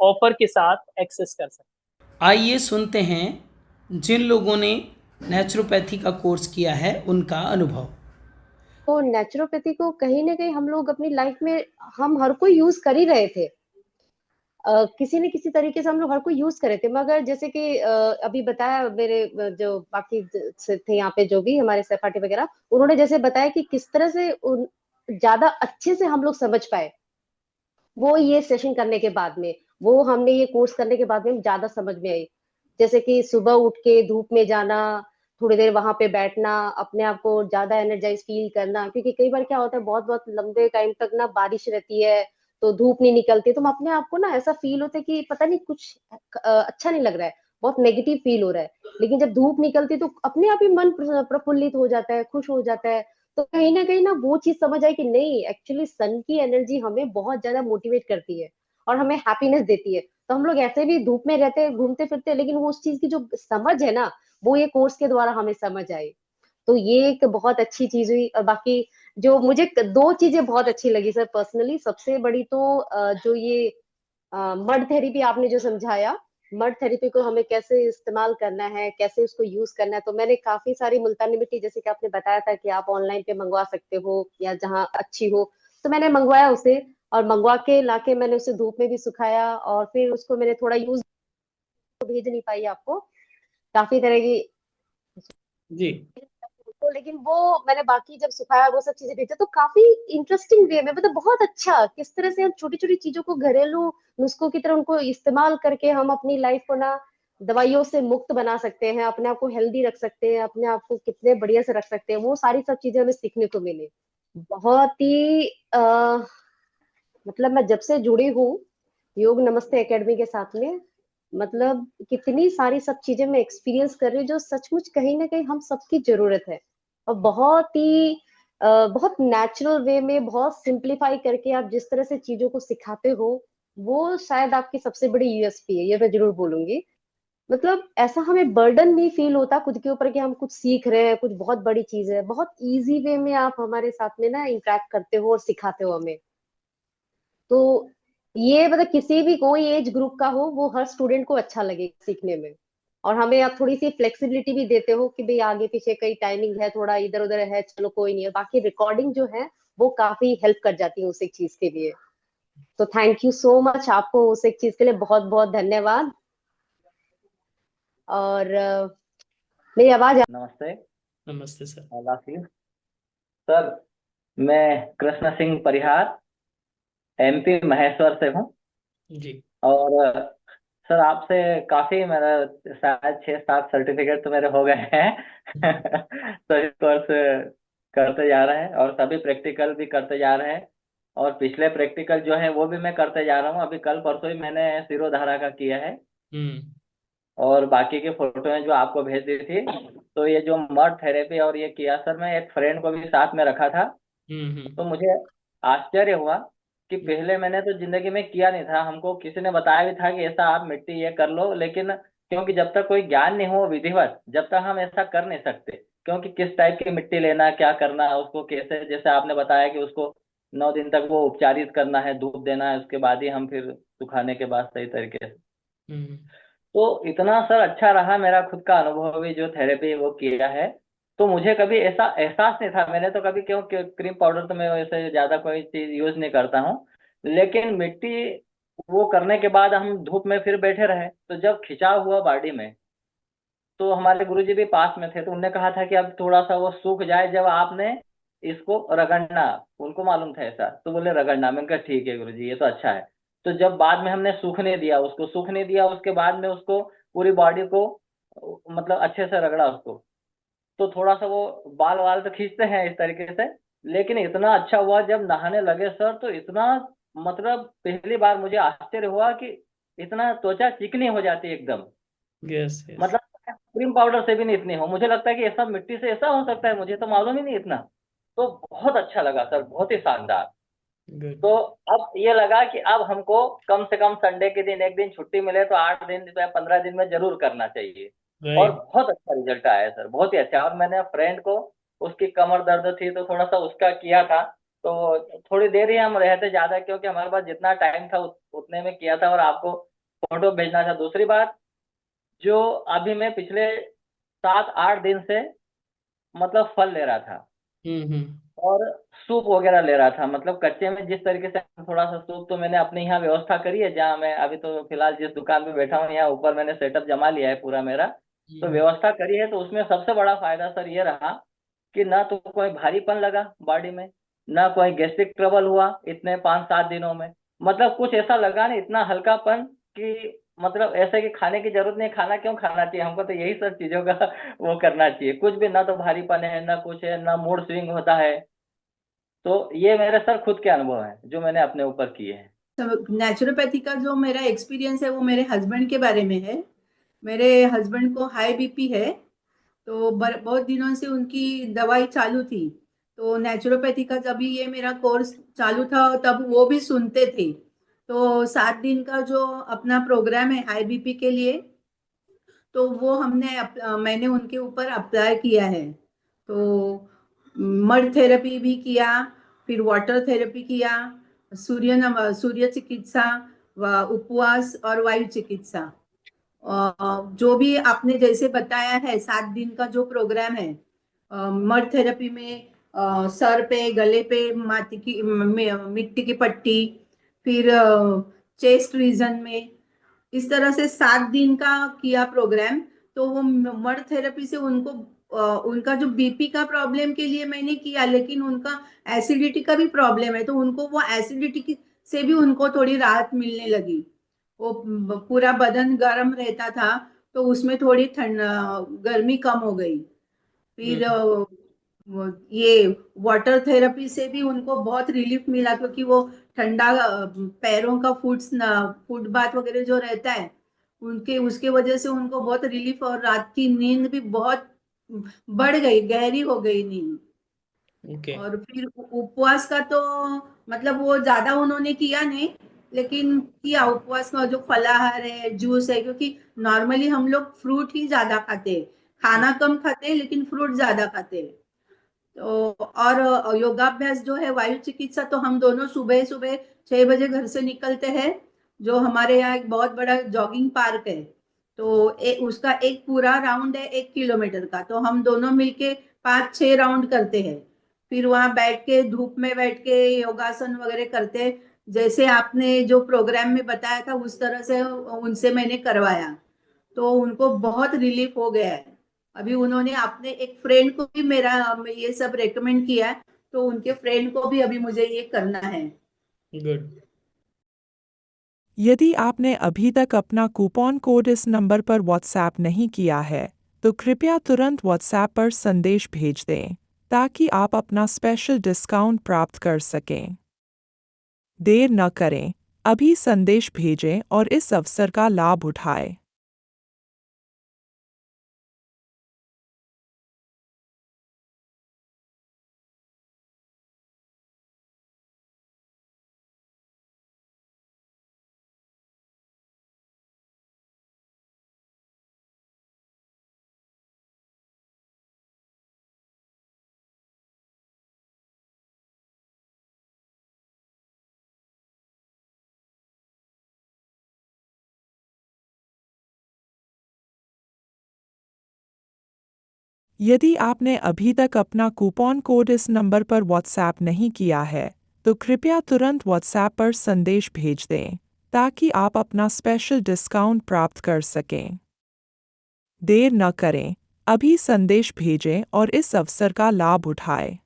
ऑफर के साथ एक्सेस कर सकें। आइए सुनते हैं जिन लोगों ने नेचुरोपैथी का कोर्स किया है उनका अनुभव। तो नेचुरोपैथी को कहीं ना कहीं हम लोग अपनी लाइफ में हम हर कोई यूज कर ही रहे थे। किसी न किसी तरीके से हम लोग हर कोई यूज कर रहे थे, मगर जैसे कि अभी बताया मेरे जो बाकी से थे यहाँ पे जो भी हमारे सहपाठी वगैरह, उन्होंने जैसे बताया कि किस तरह से ज्यादा अच्छे से हम लोग समझ पाए, वो ये सेशन करने के बाद में, वो हमने ये कोर्स करने के बाद में ज्यादा समझ में आई। जैसे कि सुबह उठ के धूप में जाना, थोड़ी देर वहां पे बैठना, अपने आप को ज्यादा एनर्जाइज फील करना, क्योंकि कई बार क्या होता है, बहुत बहुत लंबे टाइम तक ना बारिश रहती है, तो धूप नहीं निकलती, तो हम अपने आप को ना ऐसा फील होता है कि पता नहीं कुछ अच्छा नहीं लग रहा है, बहुत नेगेटिव फील हो रहा है। लेकिन जब धूप निकलती तो अपने आप ही मन प्रफुल्लित हो जाता है, खुश हो जाता है। तो कहीं ना वो चीज समझ आई कि नहीं, एक्चुअली सन की एनर्जी हमें बहुत ज्यादा मोटिवेट करती है और हमें हैप्पीनेस देती है। तो हम लोग ऐसे भी धूप में रहते हैं, घूमते फिरते हैं, लेकिन वो उस चीज की जो समझ है ना, वो ये कोर्स के द्वारा हमें समझ आई। तो ये एक बहुत अच्छी चीज हुई। और बाकी जो मुझे दो चीजें बहुत अच्छी लगी सर पर्सनली, सबसे बड़ी तो जो ये मड थेरेपी आपने जो समझाया, मड थेरेपी को हमें कैसे इस्तेमाल करना है, कैसे उसको यूज करना है, तो मैंने काफी सारी मुल्तानी मिट्टी, जैसे कि आपने बताया था कि आप ऑनलाइन पे मंगवा सकते हो या जहाँ अच्छी हो, तो मैंने मंगवाया उसे, और मंगवा के लाके मैंने उसे धूप में भी सुखाया, और फिर उसको मैंने थोड़ा यूज, भेज नहीं पाई आपको, काफी तरह की, जी। तो लेकिन वो मैंने बाकी जब सुखाया वो सब चीजें भेजा, तो काफी इंटरेस्टिंग वे में, मतलब बहुत अच्छा, किस तरह से हम छोटी छोटी चीजों को घरेलू नुस्खों की तरह उनको इस्तेमाल करके हम अपनी लाइफ को ना दवाइयों से मुक्त बना सकते हैं, अपने आप को हेल्दी रख सकते हैं, अपने आप को कितने बढ़िया से रख सकते हैं, वो सारी सब चीजें हमें सीखने को मिली। बहुत ही मतलब मैं जब से जुड़ी हूँ योग नमस्ते एकेडमी के साथ में, मतलब कितनी सारी सब चीजें मैं एक्सपीरियंस कर रही हूँ, जो सचमुच कहीं ना कहीं हम सबकी जरूरत है। और बहुत ही बहुत नेचुरल वे में, बहुत सिंप्लीफाई करके आप जिस तरह से चीजों को सिखाते हो, वो शायद आपकी सबसे बड़ी यूएसपी है, ये मैं जरूर बोलूंगी। मतलब ऐसा हमें बर्डन नहीं फील होता खुद के ऊपर कि हम कुछ सीख रहे हैं, कुछ बहुत बड़ी चीज है, बहुत इजी वे में आप हमारे साथ में ना इंटरेक्ट करते हो और सिखाते हो हमें। तो ये मतलब किसी भी कोई एज ग्रुप का हो, वो हर स्टूडेंट को अच्छा लगेगा सीखने में। और हमें आप थोड़ी सी फ्लेक्सिबिलिटी भी देते हो कि भाई आगे पीछे कई टाइमिंग है, थोड़ा इधर उधर है, चलो कोई नहीं है, बाकी रिकॉर्डिंग जो है वो काफी हेल्प कर जाती है उस एक चीज के लिए। तो थैंक यू सो मच, आपको उस एक चीज के लिए बहुत बहुत धन्यवाद। और मेरी आवाज नमस्ते। नमस्ते सर। लासिफ सर, मैं कृष्ण सिंह परिहार, एमपी महेश्वर से हूँ। जी। और सर, आपसे काफी मेरा शायद 6-7 सर्टिफिकेट तो मेरे हो गए हैं। तो इस कोर्स करते जा रहे हैं और सभी प्रैक्टिकल भी करते जा रहे हैं। और पिछले प्रैक्टिकल जो है वो भी मैं करते जा रहा हूँ। अभी कल परसों ही मैंने सिरोधारा का किया है। हम्म। और बाकी की फोटोएं जो आपको भेज दी थी। तो ये जो मड थेरेपी और ये किया सर, मैं एक फ्रेंड को भी साथ में रखा था। तो हम्म। मुझे आश्चर्य हुआ कि पहले मैंने तो जिंदगी में किया नहीं था, हमको किसी ने बताया भी था कि ऐसा आप मिट्टी ये कर लो, लेकिन क्योंकि जब तक कोई ज्ञान नहीं हो विधिवत, जब तक हम ऐसा कर नहीं सकते। क्योंकि किस टाइप की मिट्टी लेना, क्या करना है उसको, कैसे, जैसे आपने बताया कि उसको 9 दिन तक वो उपचारित करना है, धूप देना है, उसके बाद ही हम फिर सुखाने के बाद सही तरीके से। हम्म। तो इतना सर अच्छा रहा मेरा खुद का अनुभव भी, जो थेरेपी वो किया है। तो मुझे कभी ऐसा एहसास नहीं था, मैंने तो कभी, क्यों क्रीम पाउडर तो मैं वैसे ज्यादा कोई चीज यूज नहीं करता हूँ, लेकिन मिट्टी वो करने के बाद हम धूप में फिर बैठे रहे, तो जब खिंचाव हुआ बॉडी में, तो हमारे गुरुजी भी पास में थे, तो उनने कहा था कि अब थोड़ा सा वो सूख जाए जब आपने इसको रगड़ना। उनको मालूम था ऐसा, तो बोले रगड़ना। मैंने कहा ठीक है गुरुजी, ये तो अच्छा है। तो जब बाद में हमने सूखने दिया, उसको सूखने दिया, उसके बाद में उसको पूरी बॉडी को मतलब अच्छे से रगड़ा उसको, तो थोड़ा सा वो बाल वाल तो खींचते हैं इस तरीके से, लेकिन इतना अच्छा हुआ जब नहाने लगे सर, तो इतना, मतलब पहली बार मुझे आश्चर्य हुआ कि इतना त्वचा चिकनी हो जाती है एकदम। Yes yes. मतलब क्रीम पाउडर से भी नहीं इतनी हो, मुझे लगता है कि ऐसा मिट्टी से ऐसा हो सकता है, मुझे तो मालूम ही नहीं इतना। तो बहुत अच्छा लगा सर, बहुत ही शानदार। गुड। तो अब ये लगा कि अब हमको कम से कम संडे के दिन एक दिन छुट्टी मिले तो 8 दिन या 15 दिन में जरूर करना चाहिए। और राइट। बहुत अच्छा रिजल्ट आया है सर, बहुत ही अच्छा। और मैंने फ्रेंड को, उसकी कमर दर्द थी तो थोड़ा सा उसका किया था। तो थोड़ी देर ही हम रहे थे ज्यादा, क्योंकि हमारे पास जितना टाइम था उतने में किया था, और आपको फोटो भेजना था। दूसरी बात, जो अभी मैं पिछले 7-8 दिन से मतलब फल ले रहा था, हम्म। और सूप वगैरह ले रहा था, मतलब कच्चे में जिस तरीके से थोड़ा सा सूप, तो मैंने अपने यहाँ व्यवस्था करी है, जहाँ मैं अभी तो फिलहाल जिस दुकान पे बैठा हूँ, यहाँ ऊपर मैंने सेटअप जमा लिया है पूरा मेरा। तो हम्म। व्यवस्था करी है, तो उसमें सबसे बड़ा फायदा सर ये रहा कि ना तो कोई भारीपन लगा बॉडी में, ना कोई गैस्ट्रिक ट्रबल हुआ इतने 5-7 दिनों में। मतलब कुछ ऐसा लगा नहीं, इतना हल्कापन कि मतलब ऐसे कि खाने की जरूरत नहीं, खाना क्यों खाना चाहिए हमको, तो यही सब चीजों का वो करना चाहिए। कुछ भी, ना तो भारीपन है, ना कुछ है, ना मूड स्विंग होता है। तो ये मेरे सर खुद के अनुभव हैं जो मैंने अपने ऊपर किए हैं। तो नेचुरोपैथी का जो मेरा एक्सपीरियंस है वो मेरे हस्बैंड के बारे में है। मेरे हस्बैंड को हाई बीपी है। तो बहुत दिनों से उनकी दवाई चालू थी। तो नेचुरोपैथी का जब भी ये मेरा कोर्स चालू था तब वो भी सुनते थे। तो 7 दिन का जो अपना प्रोग्राम है हाई बीपी के लिए, तो वो मैंने उनके ऊपर अप्लाई किया है। तो मड थेरेपी भी किया, फिर वाटर थेरेपी किया, सूर्य चिकित्सा, उपवास और वायु चिकित्सा। जो भी आपने जैसे बताया है 7 दिन का जो प्रोग्राम है, मड थेरेपी में सर पे, गले पे मिट्टी की पट्टी, फिर चेस्ट रीजन में, इस तरह से 7 दिन का किया प्रोग्राम। तो वो मड थेरेपी से उनको उनका जो बीपी का प्रॉब्लम के लिए मैंने किया, लेकिन उनका एसिडिटी का भी प्रॉब्लम है, तो उनको वो एसिडिटी से भी उनको थोड़ी राहत मिलने लगी। वो पूरा बदन गर्म रहता था, तो उसमें थोड़ी ठंड गर्मी कम हो गई। फिर ये वाटर थेरेपी से भी उनको बहुत रिलीफ मिला, क्योंकि वो ठंडा पैरों का फुट बाथ वगैरह जो रहता है, उनके उसके वजह से उनको बहुत रिलीफ, और रात की नींद भी बहुत बढ़ गई, गहरी हो गई नींद। ओके। और फिर उपवास का तो मतलब वो ज्यादा उन्होंने किया नहीं, लेकिन किया उपवास का जो फलाहार है, जूस है, क्योंकि नॉर्मली हम लोग फ्रूट ही ज्यादा खाते हैं, खाना कम खाते हैं लेकिन फ्रूट ज्यादा खाते हैं। तो और योगाभ्यास जो है वायु चिकित्सा, तो हम दोनों सुबह सुबह 6 बजे घर से निकलते हैं। जो हमारे यहाँ एक बहुत बड़ा जॉगिंग पार्क है, तो उसका एक पूरा राउंड है 1 किलोमीटर का, तो हम दोनों मिलके 5-6 राउंड करते हैं। फिर वहां बैठ के धूप में बैठ के योगासन वगैरह करते हैं। जैसे आपने जो प्रोग्राम में बताया था उस तरह से उनसे मैंने करवाया, तो उनको बहुत रिलीफ हो गया है। अभी उन्होंने अपने एक फ्रेंड को भी मेरा ये सब रेकमेंड किया है, तो उनके फ्रेंड को भी अभी मुझे ये करना है। गुड। यदि आपने अभी तक अपना कूपन कोड इस नंबर पर व्हाट्सएप नहीं किया है, तो कृपया तुरंत व्हाट्सएप पर संदेश भेज दें ताकि आप अपना स्पेशल डिस्काउंट प्राप्त कर सकें। देर न करें, अभी संदेश भेजें और इस अवसर का लाभ उठाएं। यदि आपने अभी तक अपना कूपन कोड इस नंबर पर व्हाट्सएप नहीं किया है, तो कृपया तुरंत व्हाट्सएप पर संदेश भेज दें ताकि आप अपना स्पेशल डिस्काउंट प्राप्त कर सकें। देर न करें, अभी संदेश भेजें और इस अवसर का लाभ उठाएं।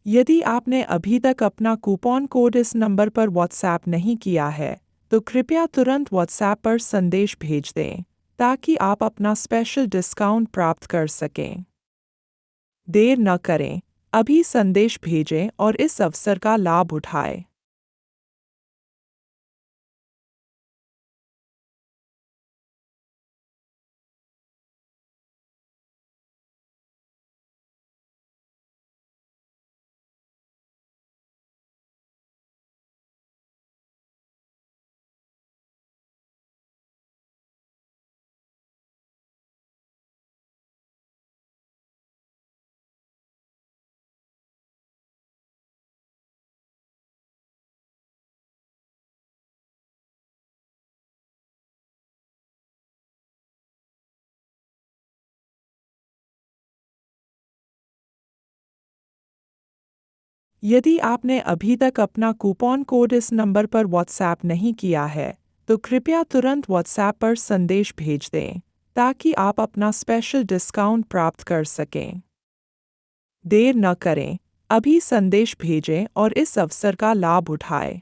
यदि आपने अभी तक अपना कूपन कोड इस नंबर पर व्हाट्सएप नहीं किया है, तो कृपया तुरंत व्हाट्सएप पर संदेश भेज दें ताकि आप अपना स्पेशल डिस्काउंट प्राप्त कर सकें। देर न करें, अभी संदेश भेजें और इस अवसर का लाभ उठाएं। यदि आपने अभी तक अपना कूपन कोड इस नंबर पर व्हाट्सएप नहीं किया है, तो कृपया तुरंत व्हाट्सएप पर संदेश भेज दें ताकि आप अपना स्पेशल डिस्काउंट प्राप्त कर सकें। देर न करें, अभी संदेश भेजें और इस अवसर का लाभ उठाएं।